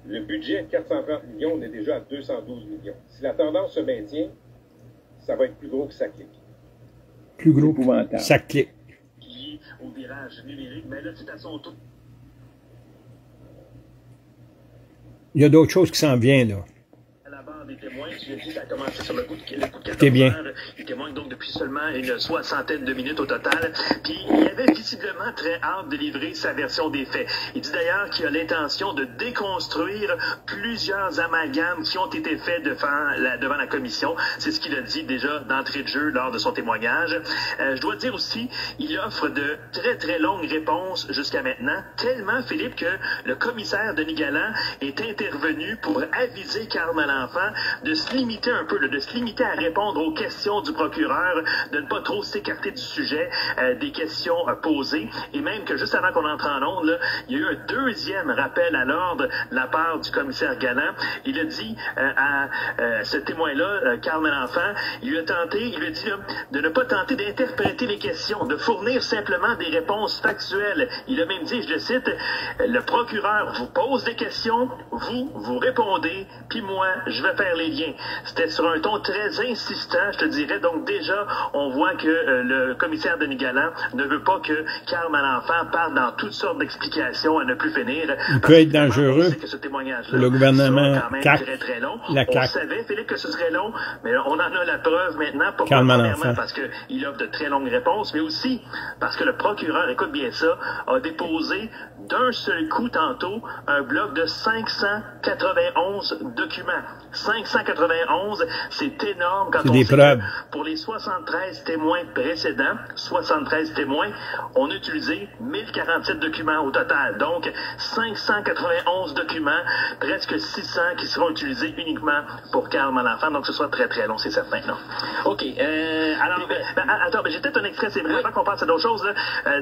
Le budget de 430 millions, on est déjà à 212 millions. Si la tendance se maintient, ça va être plus gros que ça clique. Plus gros que ça clique. Au virage numérique, mais là, c'est à son tour. Il y a d'autres choses qui s'en viennent, là. Des témoins, tu l'as dit, ça a commencé sur le coup de 14 heures. Ils témoignent donc depuis seulement une soixantaine de minutes au total. Puis il avait visiblement très hâte de livrer sa version des faits. Il dit d'ailleurs qu'il a l'intention de déconstruire plusieurs amalgames qui ont été faits devant la commission. C'est ce qu'il a dit déjà d'entrée de jeu lors de son témoignage. Je dois dire aussi, il offre de très très longues réponses jusqu'à maintenant, tellement, Philippe, que le commissaire Denis Galland est intervenu pour aviser Carl Malenfant de se limiter un peu, de se limiter à répondre aux questions du procureur, de ne pas trop s'écarter du sujet des questions posées, et même que juste avant qu'on entre en onde, il y a eu un deuxième rappel à l'ordre de la part du commissaire Galland. Il a dit à ce témoin-là, Carl Malenfant, il lui a dit de ne pas tenter d'interpréter les questions, de fournir simplement des réponses factuelles. Il a même dit, je le cite, le procureur vous pose des questions, vous répondez, puis moi, je vais faire les liens. C'était sur un ton très insistant, je te dirais. Donc déjà, on voit que le commissaire Denis Galland ne veut pas que Carl Malenfant parle dans toutes sortes d'explications à ne plus finir. Il peut être dangereux que ce témoignage-là pour le gouvernement sera quand même très très long. On savait, Philippe, que ce serait long, mais on en a la preuve maintenant. Pourquoi? Premièrement, parce qu'il offre de très longues réponses, mais aussi parce que le procureur, écoute bien ça, a déposé d'un seul coup tantôt un bloc de 591 documents. 591, c'est énorme quand on sait que pour les 73 témoins précédents, 73 témoins, on a utilisé 1047 documents au total. Donc, 591 documents, presque 600 qui seront utilisés uniquement pour Carl Malenfant. Donc, ce sera très, très long, c'est certain. Non. OK. Alors, attends, j'ai peut-être un extrait, c'est vrai, avant qu'on passe à d'autres choses.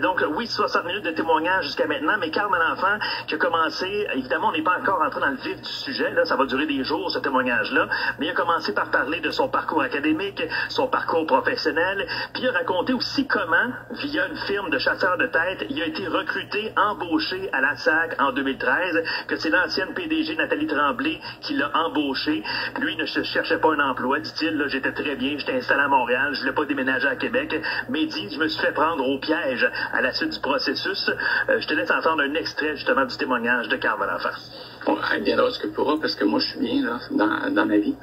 Donc, oui, 60 minutes de témoignage jusqu'à maintenant, mais Carl Malenfant qui a commencé, évidemment, on n'est pas encore entré dans le vif du sujet, là, ça va durer des jours, ce témoignage-là, mais il a commencé par parler de son parcours académique, son parcours professionnel, puis il a raconté aussi comment, via une firme de chasseurs de tête, il a été recruté, embauché à la SAC en 2013, que c'est l'ancienne PDG Nathalie Tremblay qui l'a embauché. Lui ne cherchait pas un emploi, dit-il, là, j'étais très bien, j'étais installé à Montréal, je voulais pas déménager à Québec, mais il dit, je me suis fait prendre au piège à la suite du processus. Je te laisse entendre un extrait, justement, du témoignage de Carl Malenfant. Bon, rien de bien d'autre que pourra, parce que moi, je suis bien là, dans ma vie.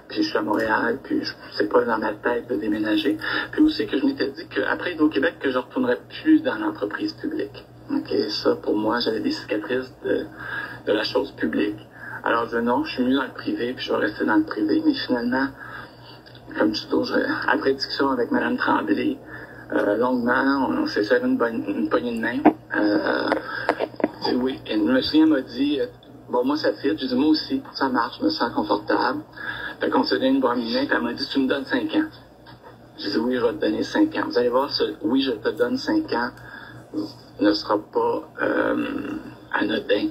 Puis je suis à Montréal, puis c'est pas dans ma tête de déménager. Puis aussi que je m'étais dit qu'après Hydro-Québec, que je retournerais plus dans l'entreprise publique. OK, ça, pour moi, j'avais des cicatrices de la chose publique. Alors, je dis non, je suis mieux dans le privé, puis je vais rester dans le privé. Mais finalement, comme je dis, après discussion avec Mme Tremblay, longuement, on s'est serré une poignée de main. Oui, et le monsieur m'a dit, bon, moi, ça fit. J'ai dit, moi aussi, ça marche, je me sens confortable. Fait qu'on s'est donné une bonne minute, elle m'a dit, tu me donnes 5 ans. J'ai dit, oui, je vais te donner 5 ans. Vous allez voir, oui, je te donne 5 ans ne sera pas anodin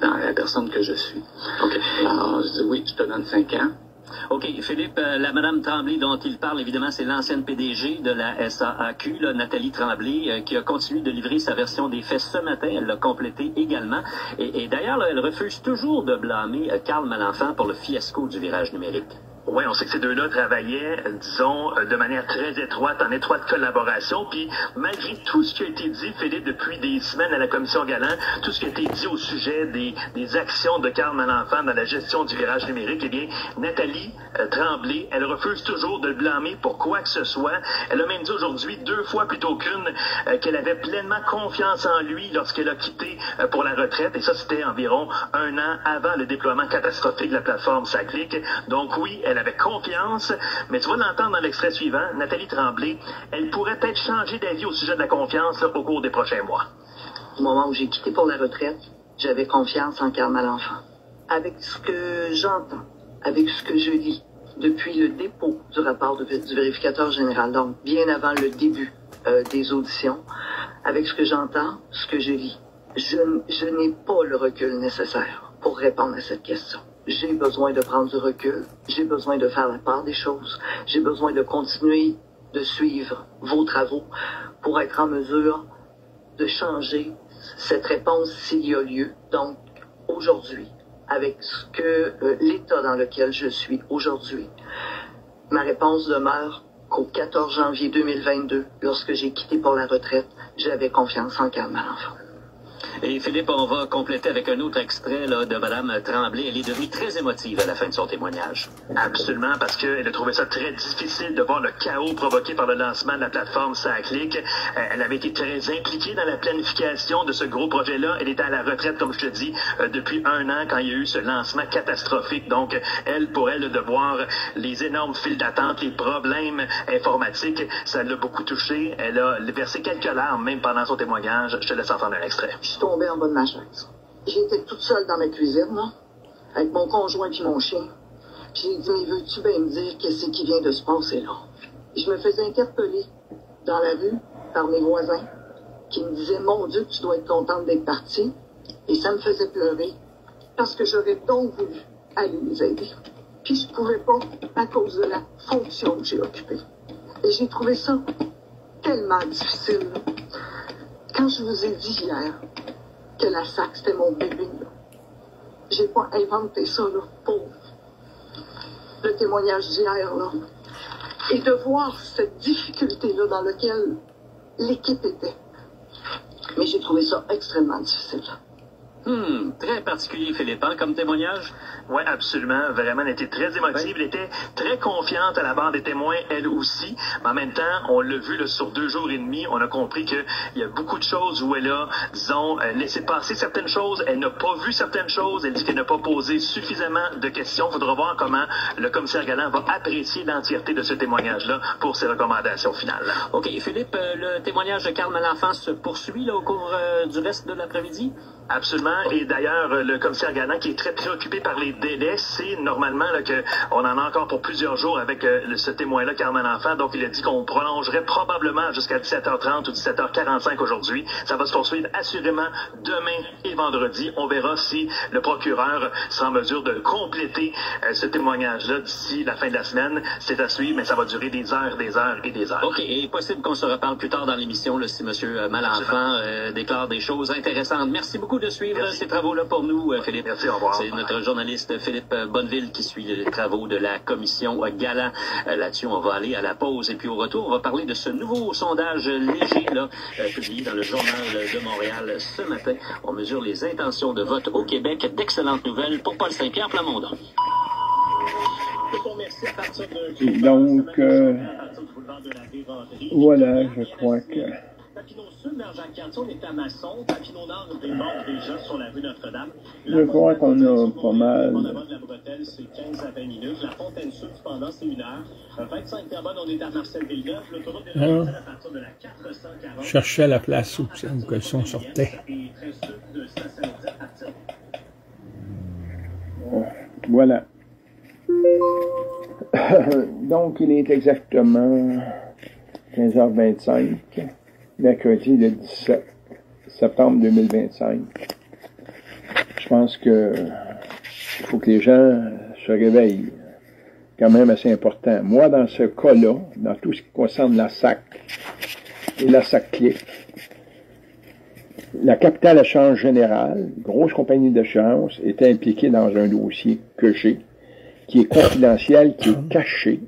dans la personne que je suis. OK. Alors, je dis, oui, je te donne 5 ans. OK. Philippe, la Madame Tremblay dont il parle, évidemment, c'est l'ancienne PDG de la SAAQ, là, Nathalie Tremblay, qui a continué de livrer sa version des faits ce matin. Elle l'a complété également. Et d'ailleurs, elle refuse toujours de blâmer Carl Malenfant pour le fiasco du virage numérique. Oui, on sait que ces deux-là travaillaient, disons, de manière très étroite, en étroite collaboration. Puis, malgré tout ce qui a été dit, Philippe, depuis des semaines à la Commission Galland, tout ce qui a été dit au sujet des actions de Carl Malenfant dans la gestion du virage numérique, eh bien, Nathalie Tremblay, elle refuse toujours de le blâmer pour quoi que ce soit. Elle a même dit aujourd'hui, 2 fois plutôt qu'une, qu'elle avait pleinement confiance en lui lorsqu'elle a quitté pour la retraite. Et ça, c'était environ 1 an avant le déploiement catastrophique de la plateforme SACLIC. Donc oui, elle avait confiance, mais tu vas l'entendre dans l'extrait suivant, Nathalie Tremblay, elle pourrait peut-être changer d'avis au sujet de la confiance là, au cours des prochains mois. Au moment où j'ai quitté pour la retraite, j'avais confiance en Carl Malenfant. Avec ce que j'entends, avec ce que je lis, depuis le dépôt du rapport du vérificateur général, donc bien avant le début des auditions, avec ce que j'entends, ce que je lis, je n'ai pas le recul nécessaire pour répondre à cette question. J'ai besoin de prendre du recul, j'ai besoin de faire la part des choses, j'ai besoin de continuer de suivre vos travaux pour être en mesure de changer cette réponse s'il y a lieu. Donc, aujourd'hui, avec ce que l'état dans lequel je suis aujourd'hui, ma réponse demeure qu'au 14 janvier 2022, lorsque j'ai quitté pour la retraite, j'avais confiance en Carl Malenfant. Et Philippe, on va compléter avec un autre extrait là, de Mme Tremblay. Elle est devenue très émotive à la fin de son témoignage. Absolument, parce qu'elle a trouvé ça très difficile de voir le chaos provoqué par le lancement de la plateforme SACLIC. Elle avait été très impliquée dans la planification de ce gros projet-là. Elle était à la retraite, comme je te dis, depuis 1 an quand il y a eu ce lancement catastrophique. Donc, pour elle, de voir les énormes files d'attente, les problèmes informatiques, ça l'a beaucoup touchée. Elle a versé quelques larmes, même pendant son témoignage. Je te laisse entendre un extrait. Je suis tombée en bas de ma chaise. J'étais toute seule dans ma cuisine, là, avec mon conjoint et mon chien. Puis j'ai dit, mais veux-tu bien me dire qu'est-ce qui vient de se passer là? Et je me faisais interpeller dans la rue par mes voisins qui me disaient, mon Dieu, tu dois être contente d'être partie. Et ça me faisait pleurer parce que j'aurais donc voulu aller les aider. Puis je pouvais pas à cause de la fonction que j'ai occupée. Et j'ai trouvé ça tellement difficile. Quand je vous ai dit hier que la SAC, c'était mon bébé, là, j'ai pas inventé ça, là, pour le témoignage d'hier, là. Et de voir cette difficulté-là dans laquelle l'équipe était. Mais j'ai trouvé ça extrêmement difficile. Très particulier, Philippe, hein, comme témoignage? Oui, absolument. Vraiment, elle était très émotive. Elle était très confiante à la barre des témoins, elle aussi. Mais en même temps, on l'a vu là, sur 2 jours et demi, on a compris qu'il y a beaucoup de choses où elle a, disons, laissé passer certaines choses. Elle n'a pas vu certaines choses. Elle dit qu'elle n'a pas posé suffisamment de questions. Il faudra voir comment le commissaire Galland va apprécier l'entièreté de ce témoignage-là pour ses recommandations finales. OK. Philippe, le témoignage de Carl Malenfant se poursuit là, au cours du reste de l'après-midi? Absolument. Et d'ailleurs, le commissaire Galland, qui est très préoccupé par les délais, c'est normalement là, qu'on en a encore pour plusieurs jours avec ce témoin-là, Carl Malenfant. Donc, il a dit qu'on prolongerait probablement jusqu'à 17h30 ou 17h45 aujourd'hui. Ça va se poursuivre assurément demain et vendredi. On verra si le procureur sera en mesure de compléter ce témoignage-là d'ici la fin de la semaine. C'est à suivre, mais ça va durer des heures et des heures. OK. Et possible qu'on se reparle plus tard dans l'émission si M. Malenfant déclare des choses intéressantes. Merci beaucoup de suivre ces travaux-là pour nous, Philippe. Merci, au revoir. C'est notre journaliste Philippe Bonneville qui suit les travaux de la commission Galland. Là-dessus, on va aller à la pause. Et puis au retour, on va parler de ce nouveau sondage léger là, publié dans le Journal de Montréal ce matin. On mesure les intentions de vote au Québec. D'excellentes nouvelles pour Paul Saint-Pierre Plamondon. Donc, voilà, je crois que... Je crois qu'on a pas mal. Je cherchais la place où le son sortait. Voilà. Donc, il est exactement 15h25. Mercredi le 17 septembre 2025. Je pense que il faut que les gens se réveillent. Quand même assez important. Moi, dans ce cas-là, dans tout ce qui concerne la SAC et la SACLIC, la Capitale Assurance Générale, grosse compagnie d'assurance, était impliquée dans un dossier que j'ai, qui est confidentiel, qui est caché.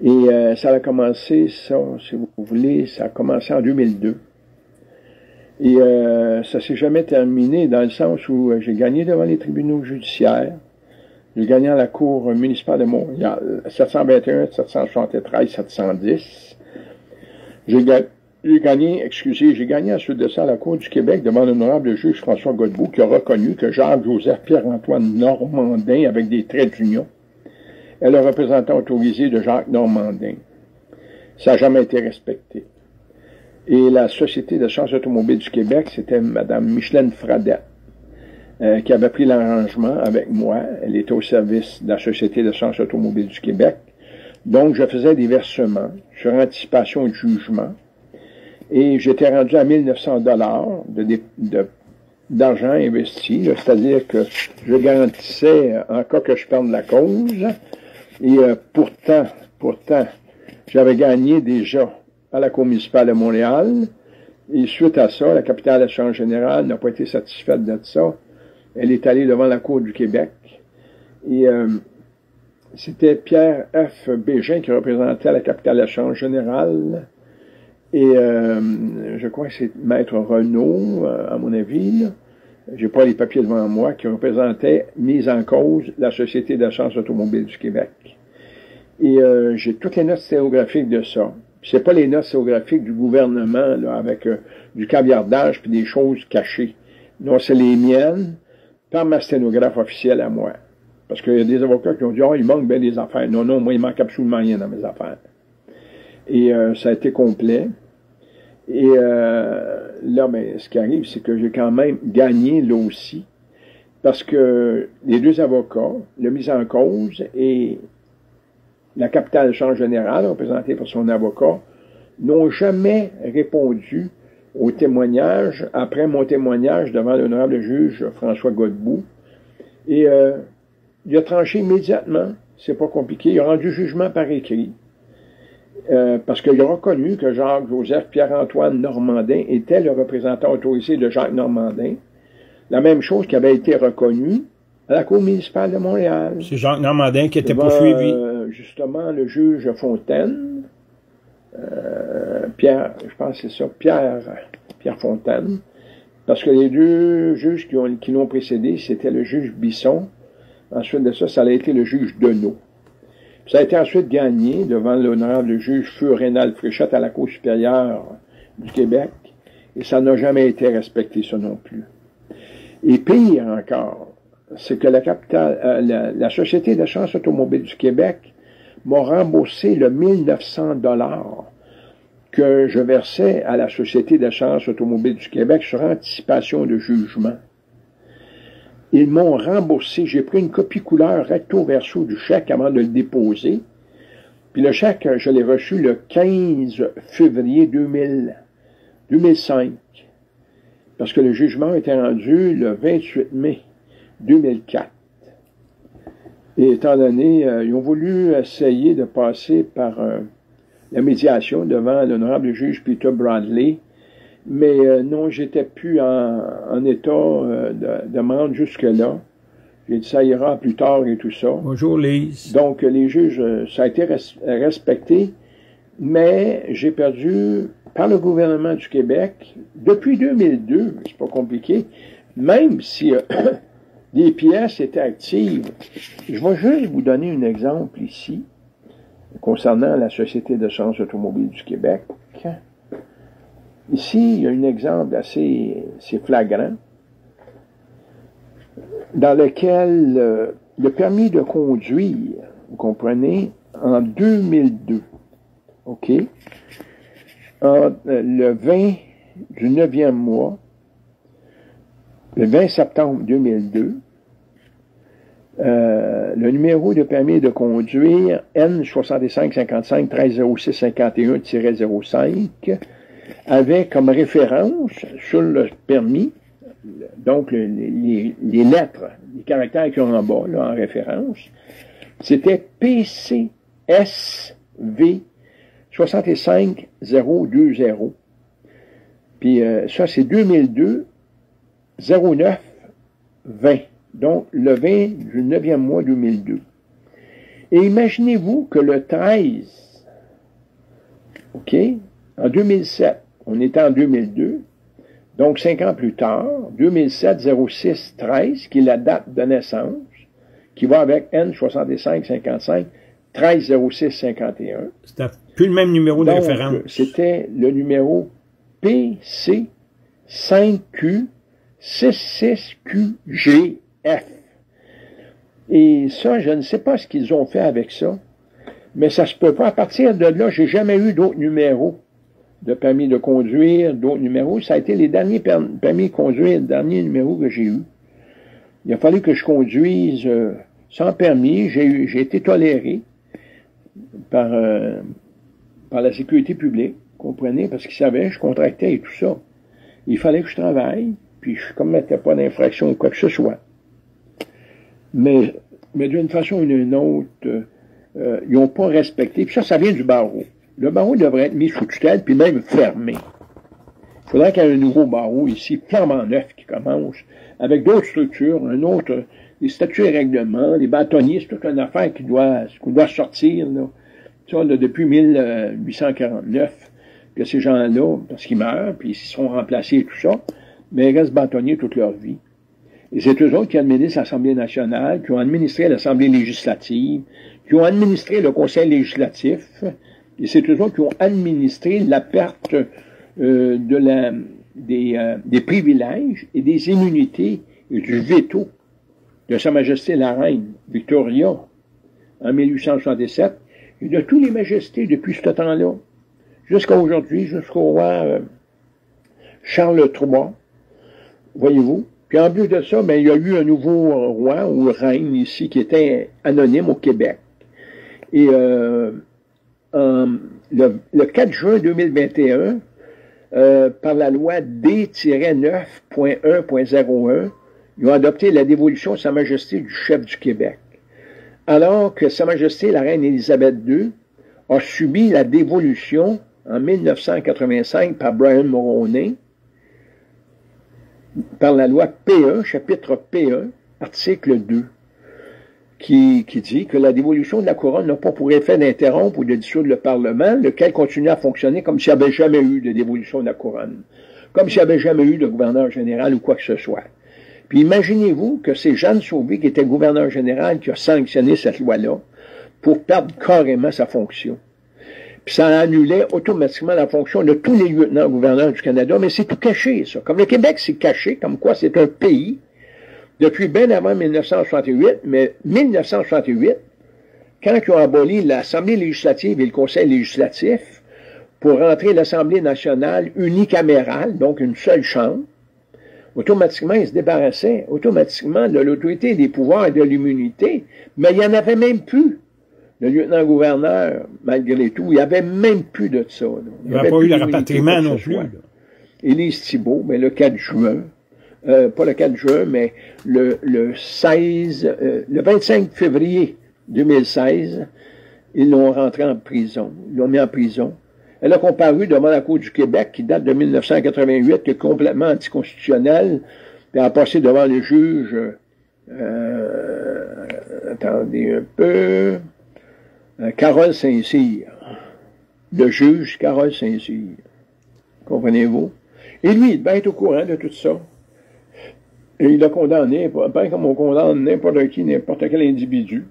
Et ça a commencé, ça, si vous voulez, ça a commencé en 2002. Et ça s'est jamais terminé dans le sens où j'ai gagné devant les tribunaux judiciaires. J'ai gagné à la Cour municipale de Montréal, 721, 773, 710. J'ai gagné ensuite de ça à la Cour du Québec devant l'honorable juge François Godbout qui a reconnu que Jacques-Joseph Pierre-Antoine Normandin, avec des traits d'union, est le représentant autorisé de Jacques Normandin. Ça n'a jamais été respecté. Et la Société d'assurance automobile du Québec, c'était Mme Micheline Fradette, qui avait pris l'arrangement avec moi. Elle était au service de la Société d'assurance automobile du Québec. Donc, je faisais des versements sur anticipation de jugement. Et j'étais rendu à 1900 $ d'argent investi, c'est-à-dire que je garantissais en cas que je perde la cause. Et pourtant, j'avais gagné déjà à la Cour municipale de Montréal. Et suite à ça, la Capitale Assurance Générale n'a pas été satisfaite de ça. Elle est allée devant la Cour du Québec. Et c'était Pierre F. Bégin qui représentait la Capitale Assurance Générale. Et je crois que c'est Maître Renaud, à mon avis, j'ai pas les papiers devant moi, qui représentait mise en cause la Société d'assurance automobile du Québec. Et j'ai toutes les notes stéréographiques de ça. C'est pas les notes stéréographiques du gouvernement, là, avec du caviardage puis des choses cachées. Non, c'est les miennes par ma sténographe officielle à moi. Parce qu'il y a des avocats qui ont dit « Ah, il manque bien des affaires. » Non, non, moi, il manque absolument rien dans mes affaires. Et ça a été complet. Et là, ben, ce qui arrive, c'est que j'ai quand même gagné là aussi. Parce que les deux avocats, le mis en cause et la capitale d'échange générale, représentée par son avocat, n'ont jamais répondu au témoignage, après mon témoignage devant l'honorable juge François Godbout. Et il a tranché immédiatement, c'est pas compliqué, il a rendu jugement par écrit, parce qu'il a reconnu que Jacques-Joseph Pierre-Antoine Normandin était le représentant autorisé de Jacques Normandin, la même chose qui avait été reconnue à la Cour municipale de Montréal. C'est Jacques Normandin qui était poursuivi. Justement, le juge Fontaine, Pierre, je pense que c'est ça, Pierre Fontaine, parce que les deux juges qui l'ont précédé, c'était le juge Bisson. Ensuite de ça, ça a été le juge Deneau. Ça a été ensuite gagné devant l'honorable juge Feu Rénal Fréchette à la Cour supérieure du Québec, et ça n'a jamais été respecté, ça non plus. Et pire encore, c'est que la Société d'assurance automobile du Québec m'a remboursé le 1900 $ que je versais à la Société d'assurance automobile du Québec sur anticipation de jugement. Ils m'ont remboursé, j'ai pris une copie couleur recto-verso du chèque avant de le déposer, puis le chèque, je l'ai reçu le 15 février 2005, parce que le jugement était rendu le 28 mai 2004. Et étant donné, ils ont voulu essayer de passer par la médiation devant l'honorable juge Peter Bradley, mais non, j'étais plus en état de me rendre jusque-là. J'ai dit, ça ira plus tard et tout ça. Bonjour, Lise. Donc, les juges, ça a été respecté, mais j'ai perdu, par le gouvernement du Québec, depuis 2002, c'est pas compliqué, même si des pièces étaient actives. Je vais juste vous donner un exemple ici, concernant la Société d'assurance automobile du Québec. Ici, il y a un exemple assez flagrant, dans lequel le permis de conduire, vous comprenez, en 2002, OK, le 20 du 9e mois, le 20 septembre 2002, le numéro de permis de conduire N6555-130651-05 avait comme référence sur le permis, donc les lettres, les caractères qui ont en bas, là, en référence, c'était PCSV 65020. Puis ça, c'est 2002 09 20. Donc, le 20 du 9e mois 2002. Et imaginez-vous que le 13, OK, en 2007, on était en 2002, donc 5 ans plus tard, 2007 06 13, qui est la date de naissance, qui va avec N6555 13 06 51. C'était plus le même numéro de référence. C'était le numéro PC 5Q 66QGF. Et ça, je ne sais pas ce qu'ils ont fait avec ça, mais ça se peut pas. À partir de là, j'ai jamais eu d'autres numéros de permis de conduire, d'autres numéros. Ça a été les derniers permis de conduire, le dernier numéro que j'ai eu. Il a fallu que je conduise sans permis. J'ai été toléré par la sécurité publique, comprenez, parce qu'ils savaient, je contractais et tout ça. Il fallait que je travaille, puis je ne commettais pas d'infraction ou quoi que ce soit. Mais d'une façon ou d'une autre, ils n'ont pas respecté. Puis ça vient du barreau. Le barreau devrait être mis sous tutelle, puis même fermé. Il faudrait qu'il y ait un nouveau barreau ici, flambant neuf, qui commence, avec d'autres structures, des statuts et règlements, les bâtonniers, c'est toute une affaire qui doit sortir, là. Ça, là, depuis 1849. que ces gens-là, parce qu'ils meurent, puis ils seront remplacés et tout ça, mais ils restent bâtonniers toute leur vie. Et c'est eux autres qui administrent l'Assemblée nationale, qui ont administré l'Assemblée législative, qui ont administré le Conseil législatif, et c'est eux autres qui ont administré la perte des privilèges et des immunités et du veto de Sa Majesté la Reine Victoria en 1867, et de tous les majestés depuis ce temps-là, jusqu'à aujourd'hui, jusqu'au roi Charles III, voyez-vous. Puis en plus de ça, ben, il y a eu un nouveau roi ou reine ici qui était anonyme au Québec. Et le 4 juin 2021, par la loi D-9.1.01, ils ont adopté la dévolution de Sa Majesté du chef du Québec. Alors que Sa Majesté la Reine Élisabeth II a subi la dévolution en 1985 par Brian Mulroney, par la loi P1, chapitre P1, article 2, qui dit que la dévolution de la couronne n'a pas pour effet d'interrompre ou de dissoudre le Parlement, lequel continue à fonctionner comme s'il n'y avait jamais eu de dévolution de la couronne, comme s'il n'y avait jamais eu de gouverneur général ou quoi que ce soit. Puis imaginez-vous que c'est Jeanne Sauvé, qui était gouverneur général, qui a sanctionné cette loi-là pour perdre carrément sa fonction. Puis ça annulait automatiquement la fonction de tous les lieutenants-gouverneurs du Canada, mais c'est tout caché, ça. Comme le Québec, c'est caché, comme quoi c'est un pays, depuis bien avant 1968, mais 1968, quand ils ont aboli l'Assemblée législative et le Conseil législatif, pour rentrer l'Assemblée nationale unicamérale, donc une seule chambre, automatiquement, ils se débarrassaient automatiquement de l'autorité des pouvoirs et de l'immunité, mais il n'y en avait même plus. Le lieutenant-gouverneur, malgré tout, il n'y avait même plus de ça. Là. Il n'y avait pas eu le rapatriement non plus. Élise Thibault, mais le 4 juin, pas le 4 juin, mais le 25 février 2016, ils l'ont rentré en prison. Ils l'ont mis en prison. Elle a comparu devant la Cour du Québec, qui date de 1988, qui est complètement anticonstitutionnelle, puis elle a passé devant le juge, attendez un peu, Carole Saint-Cyr. Le juge Carole Saint-Cyr. Comprenez-vous? Et lui, il devait être au courant de tout ça. Et il a condamné, pas comme on condamne n'importe qui, n'importe quel individu.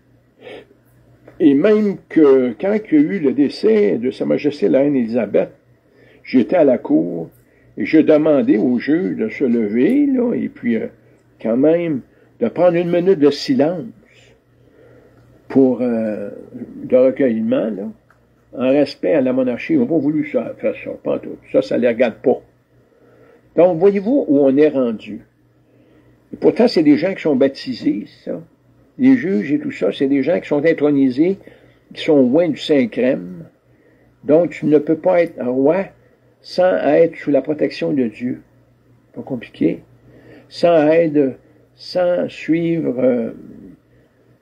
Et même que, quand il y a eu le décès de Sa Majesté la Reine Élisabeth, j'étais à la cour et je demandais au juge de se lever, là, et puis quand même de prendre une minute de silence pour de recueillement, là, en respect à la monarchie. Ils n'ont pas voulu faire ça, pas tout. Ça ne les regarde pas. Donc, voyez-vous où on est rendu. Et pourtant, c'est des gens qui sont baptisés, ça. Les juges et tout ça, c'est des gens qui sont intronisés, qui sont loin du Saint-Crème. Donc, tu ne peux pas être roi sans être sous la protection de Dieu. Pas compliqué. Sans aide, sans suivre...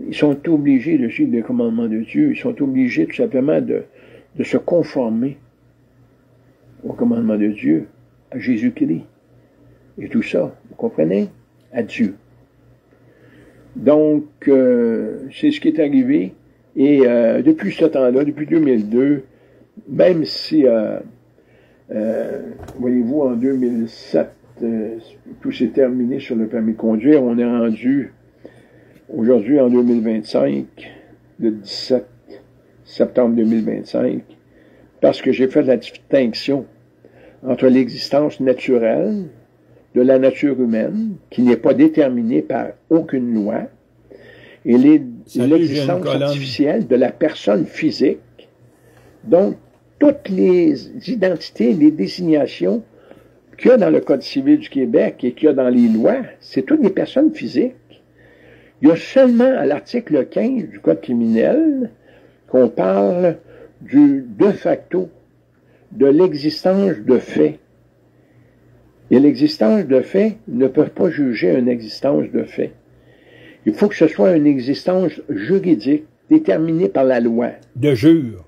ils sont obligés de suivre les commandements de Dieu. Ils sont obligés tout simplement de se conformer aux commandements de Dieu, à Jésus-Christ. Et tout ça, vous comprenez? À Dieu. Donc, c'est ce qui est arrivé. Et depuis ce temps-là, depuis 2002, même si, voyez-vous, en 2007, tout s'est terminé sur le permis de conduire, on est rendu aujourd'hui en 2025, le 17 septembre 2025, parce que j'ai fait la distinction entre l'existence naturelle de la nature humaine, qui n'est pas déterminée par aucune loi, et l'existence artificielle de la personne physique. Donc, toutes les identités, les désignations qu'il y a dans le Code civil du Québec et qu'il y a dans les lois, c'est toutes des personnes physiques. Il y a seulement à l'article 15 du Code criminel qu'on parle du de facto, de l'existence de faits. Et l'existence de faits ne peut pas juger une existence de faits. Il faut que ce soit une existence juridique déterminée par la loi. De jure.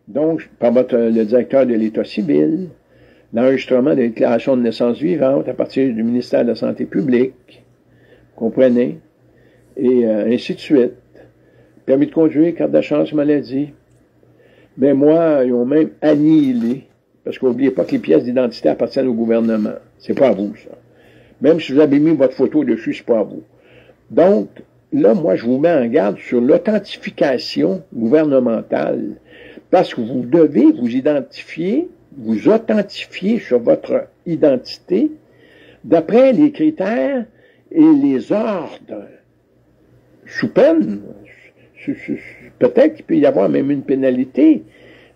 Donc, par le directeur de l'État civil, l'enregistrement des déclarations de naissance vivantes à partir du ministère de la Santé publique, comprenez, et ainsi de suite. Permis de conduire, carte d'assurance maladie. Mais moi, ils ont même annihilé parce qu'oubliez pas que les pièces d'identité appartiennent au gouvernement. C'est pas à vous, ça. Même si vous avez mis votre photo dessus, c'est pas à vous. Donc, là, moi, je vous mets en garde sur l'authentification gouvernementale, parce que vous devez vous identifier, vous authentifier sur votre identité d'après les critères et les ordres, sous peine. Peut-être qu'il peut y avoir même une pénalité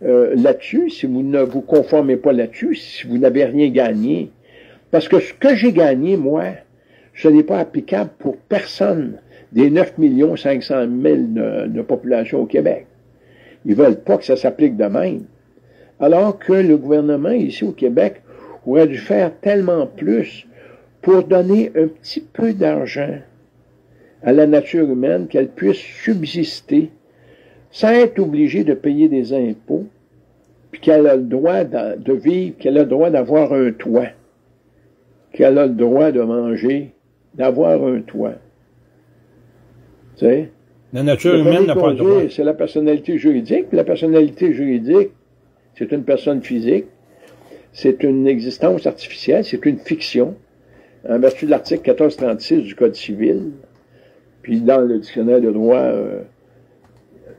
là-dessus, si vous ne vous conformez pas là-dessus, si vous n'avez rien gagné. Parce que ce que j'ai gagné, moi, ce n'est pas applicable pour personne des 9 500 000 de population au Québec. Ils veulent pas que ça s'applique de même. Alors que le gouvernement, ici au Québec, aurait dû faire tellement plus pour donner un petit peu d'argent à la nature humaine, qu'elle puisse subsister sans être obligée de payer des impôts, puis qu'elle a le droit de vivre, qu'elle a le droit d'avoir un toit, qu'elle a le droit de manger, d'avoir un toit. Tu sais? La nature humaine n'a pas le droit. C'est la personnalité juridique, puis la personnalité juridique, c'est une personne physique, c'est une existence artificielle, c'est une fiction, en vertu de l'article 1436 du Code civil. Puis dans le dictionnaire de droit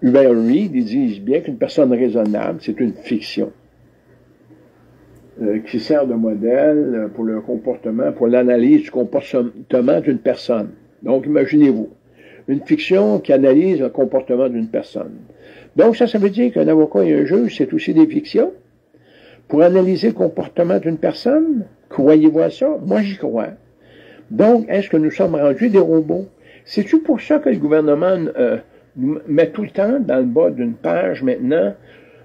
Hubert Reed, ils disent bien qu'une personne raisonnable, c'est une fiction qui sert de modèle pour le comportement, pour l'analyse du comportement d'une personne. Donc, imaginez-vous, une fiction qui analyse le comportement d'une personne. Donc, ça veut dire qu'un avocat et un juge, c'est aussi des fictions pour analyser le comportement d'une personne. Croyez-vous à ça? Moi, j'y crois. Donc, est-ce que nous sommes rendus des robots? C'est-tu pour ça que le gouvernement nous met tout le temps dans le bas d'une page maintenant,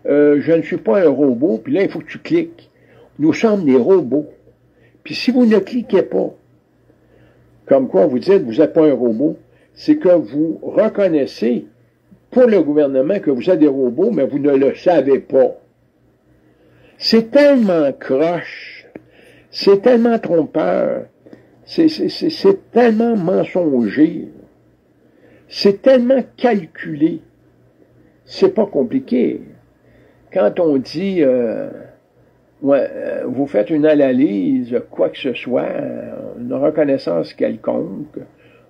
je ne suis pas un robot, puis là, il faut que tu cliques. Nous sommes des robots. Puis si vous ne cliquez pas, comme quoi vous dites, vous n'êtes pas un robot, c'est que vous reconnaissez pour le gouvernement que vous êtes des robots, mais vous ne le savez pas. C'est tellement croche, c'est tellement trompeur, c'est tellement mensonger, c'est tellement calculé, c'est pas compliqué. Quand on dit, vous faites une analyse, quoi que ce soit, une reconnaissance quelconque,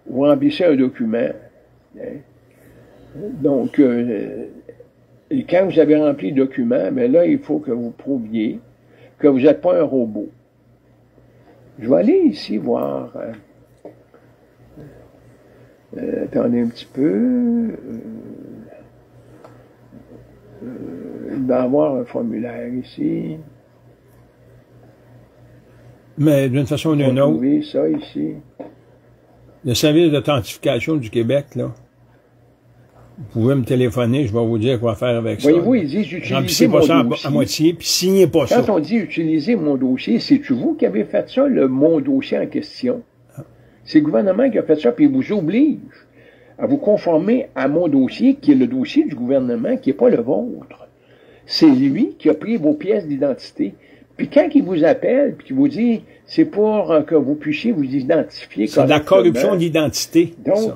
vous remplissez un document. Donc, et quand vous avez rempli le document, mais là, il faut que vous prouviez que vous n'êtes pas un robot. Je vais aller ici voir. Attendez un petit peu. Il va y avoir un formulaire ici. Mais d'une façon ou d'une autre. Oui, ça ici. Le service d'authentification du Québec, là. Vous pouvez me téléphoner, je vais vous dire quoi faire avec ça. Voyez-vous, ils disent utilisez mon dossier. pas ça à moitié, puis signez pas ça. Quand on dit utiliser mon dossier, c'est-tu vous qui avez fait ça, le mon dossier en question? C'est le gouvernement qui a fait ça, puis il vous oblige à vous conformer à mon dossier, qui est le dossier du gouvernement, qui n'est pas le vôtre. C'est lui qui a pris vos pièces d'identité. Puis quand il vous appelle, puis qu'il vous dit, c'est pour que vous puissiez vous identifier. C'est de la corruption d'identité. Donc,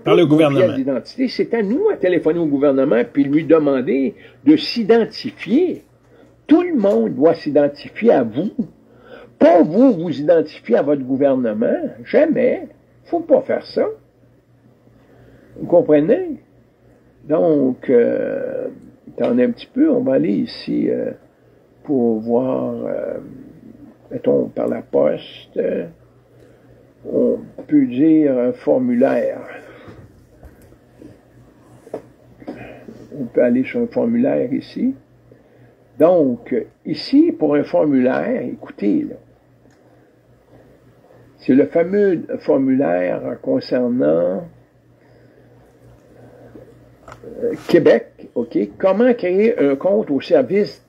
par le gouvernement. D'identité, c'est à nous à téléphoner au gouvernement puis lui demander de s'identifier. Tout le monde doit s'identifier à vous. Pas vous identifier à votre gouvernement. Jamais. Faut pas faire ça. Vous comprenez? Donc, attendez un petit peu, on va aller ici pour voir, mettons, par la poste, on peut dire un formulaire. On peut aller sur un formulaire ici. Donc, ici, pour un formulaire, écoutez, là, c'est le fameux formulaire concernant Québec, OK? Comment créer un compte au service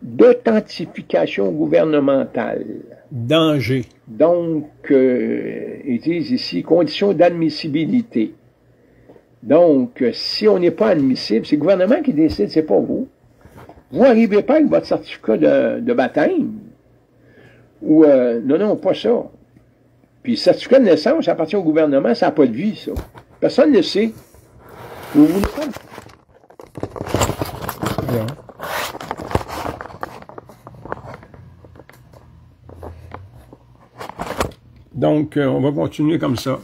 d'authentification gouvernementale. Danger. Donc, ils disent ici, conditions d'admissibilité. Donc, si on n'est pas admissible, c'est le gouvernement qui décide, c'est pas vous. Vous n'arrivez pas avec votre certificat de baptême. Ou, non, pas ça. Puis, le certificat de naissance, ça appartient au gouvernement, ça n'a pas de vie, ça. Personne ne le sait. Vous voulez pas? Donc, on va continuer comme ça.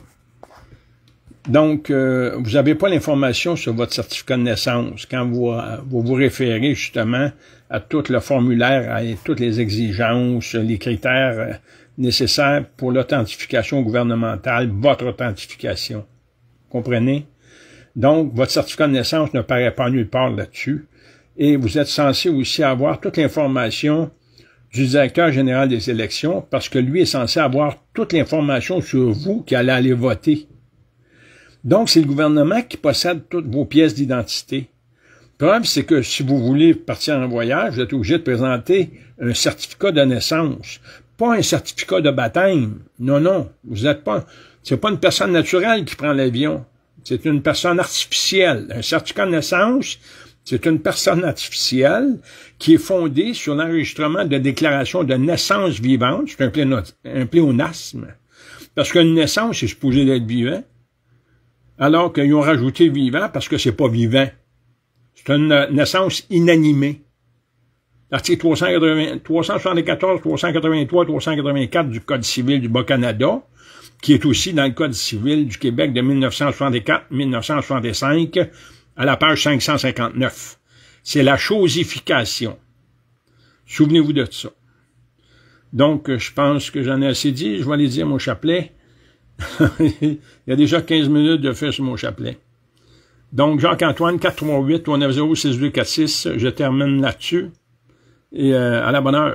Donc, vous n'avez pas l'information sur votre certificat de naissance quand vous référez justement à tout le formulaire, à toutes les exigences, les critères nécessaires pour l'authentification gouvernementale, votre authentification. Comprenez? Donc, votre certificat de naissance ne paraît pas nulle part là-dessus. Et vous êtes censé aussi avoir toute l'information du directeur général des élections, parce que lui est censé avoir toute l'information sur vous qui allez aller voter. Donc, c'est le gouvernement qui possède toutes vos pièces d'identité. Le problème, c'est que si vous voulez partir en voyage, vous êtes obligé de présenter un certificat de naissance, pas un certificat de baptême. Non, non, vous êtes pas, c'est pas une personne naturelle qui prend l'avion. C'est une personne artificielle. Un certificat de naissance, c'est une personne artificielle qui est fondée sur l'enregistrement de déclaration de naissance vivante. C'est un pléonasme. Parce qu'une naissance, c'est supposé d'être vivant. Alors qu'ils ont rajouté vivant parce que c'est pas vivant. C'est une naissance inanimée. L'article 374, 383, 384 du Code civil du Bas-Canada, qui est aussi dans le Code civil du Québec de 1964-1965, à la page 559. C'est la chosification. Souvenez-vous de ça. Donc, je pense que j'en ai assez dit. Je vais aller dire mon chapelet. Il y a déjà 15 minutes de fait sur mon chapelet. Donc, Jacques-Antoine, 438-390-6246. Je termine là-dessus. Et à la bonne heure.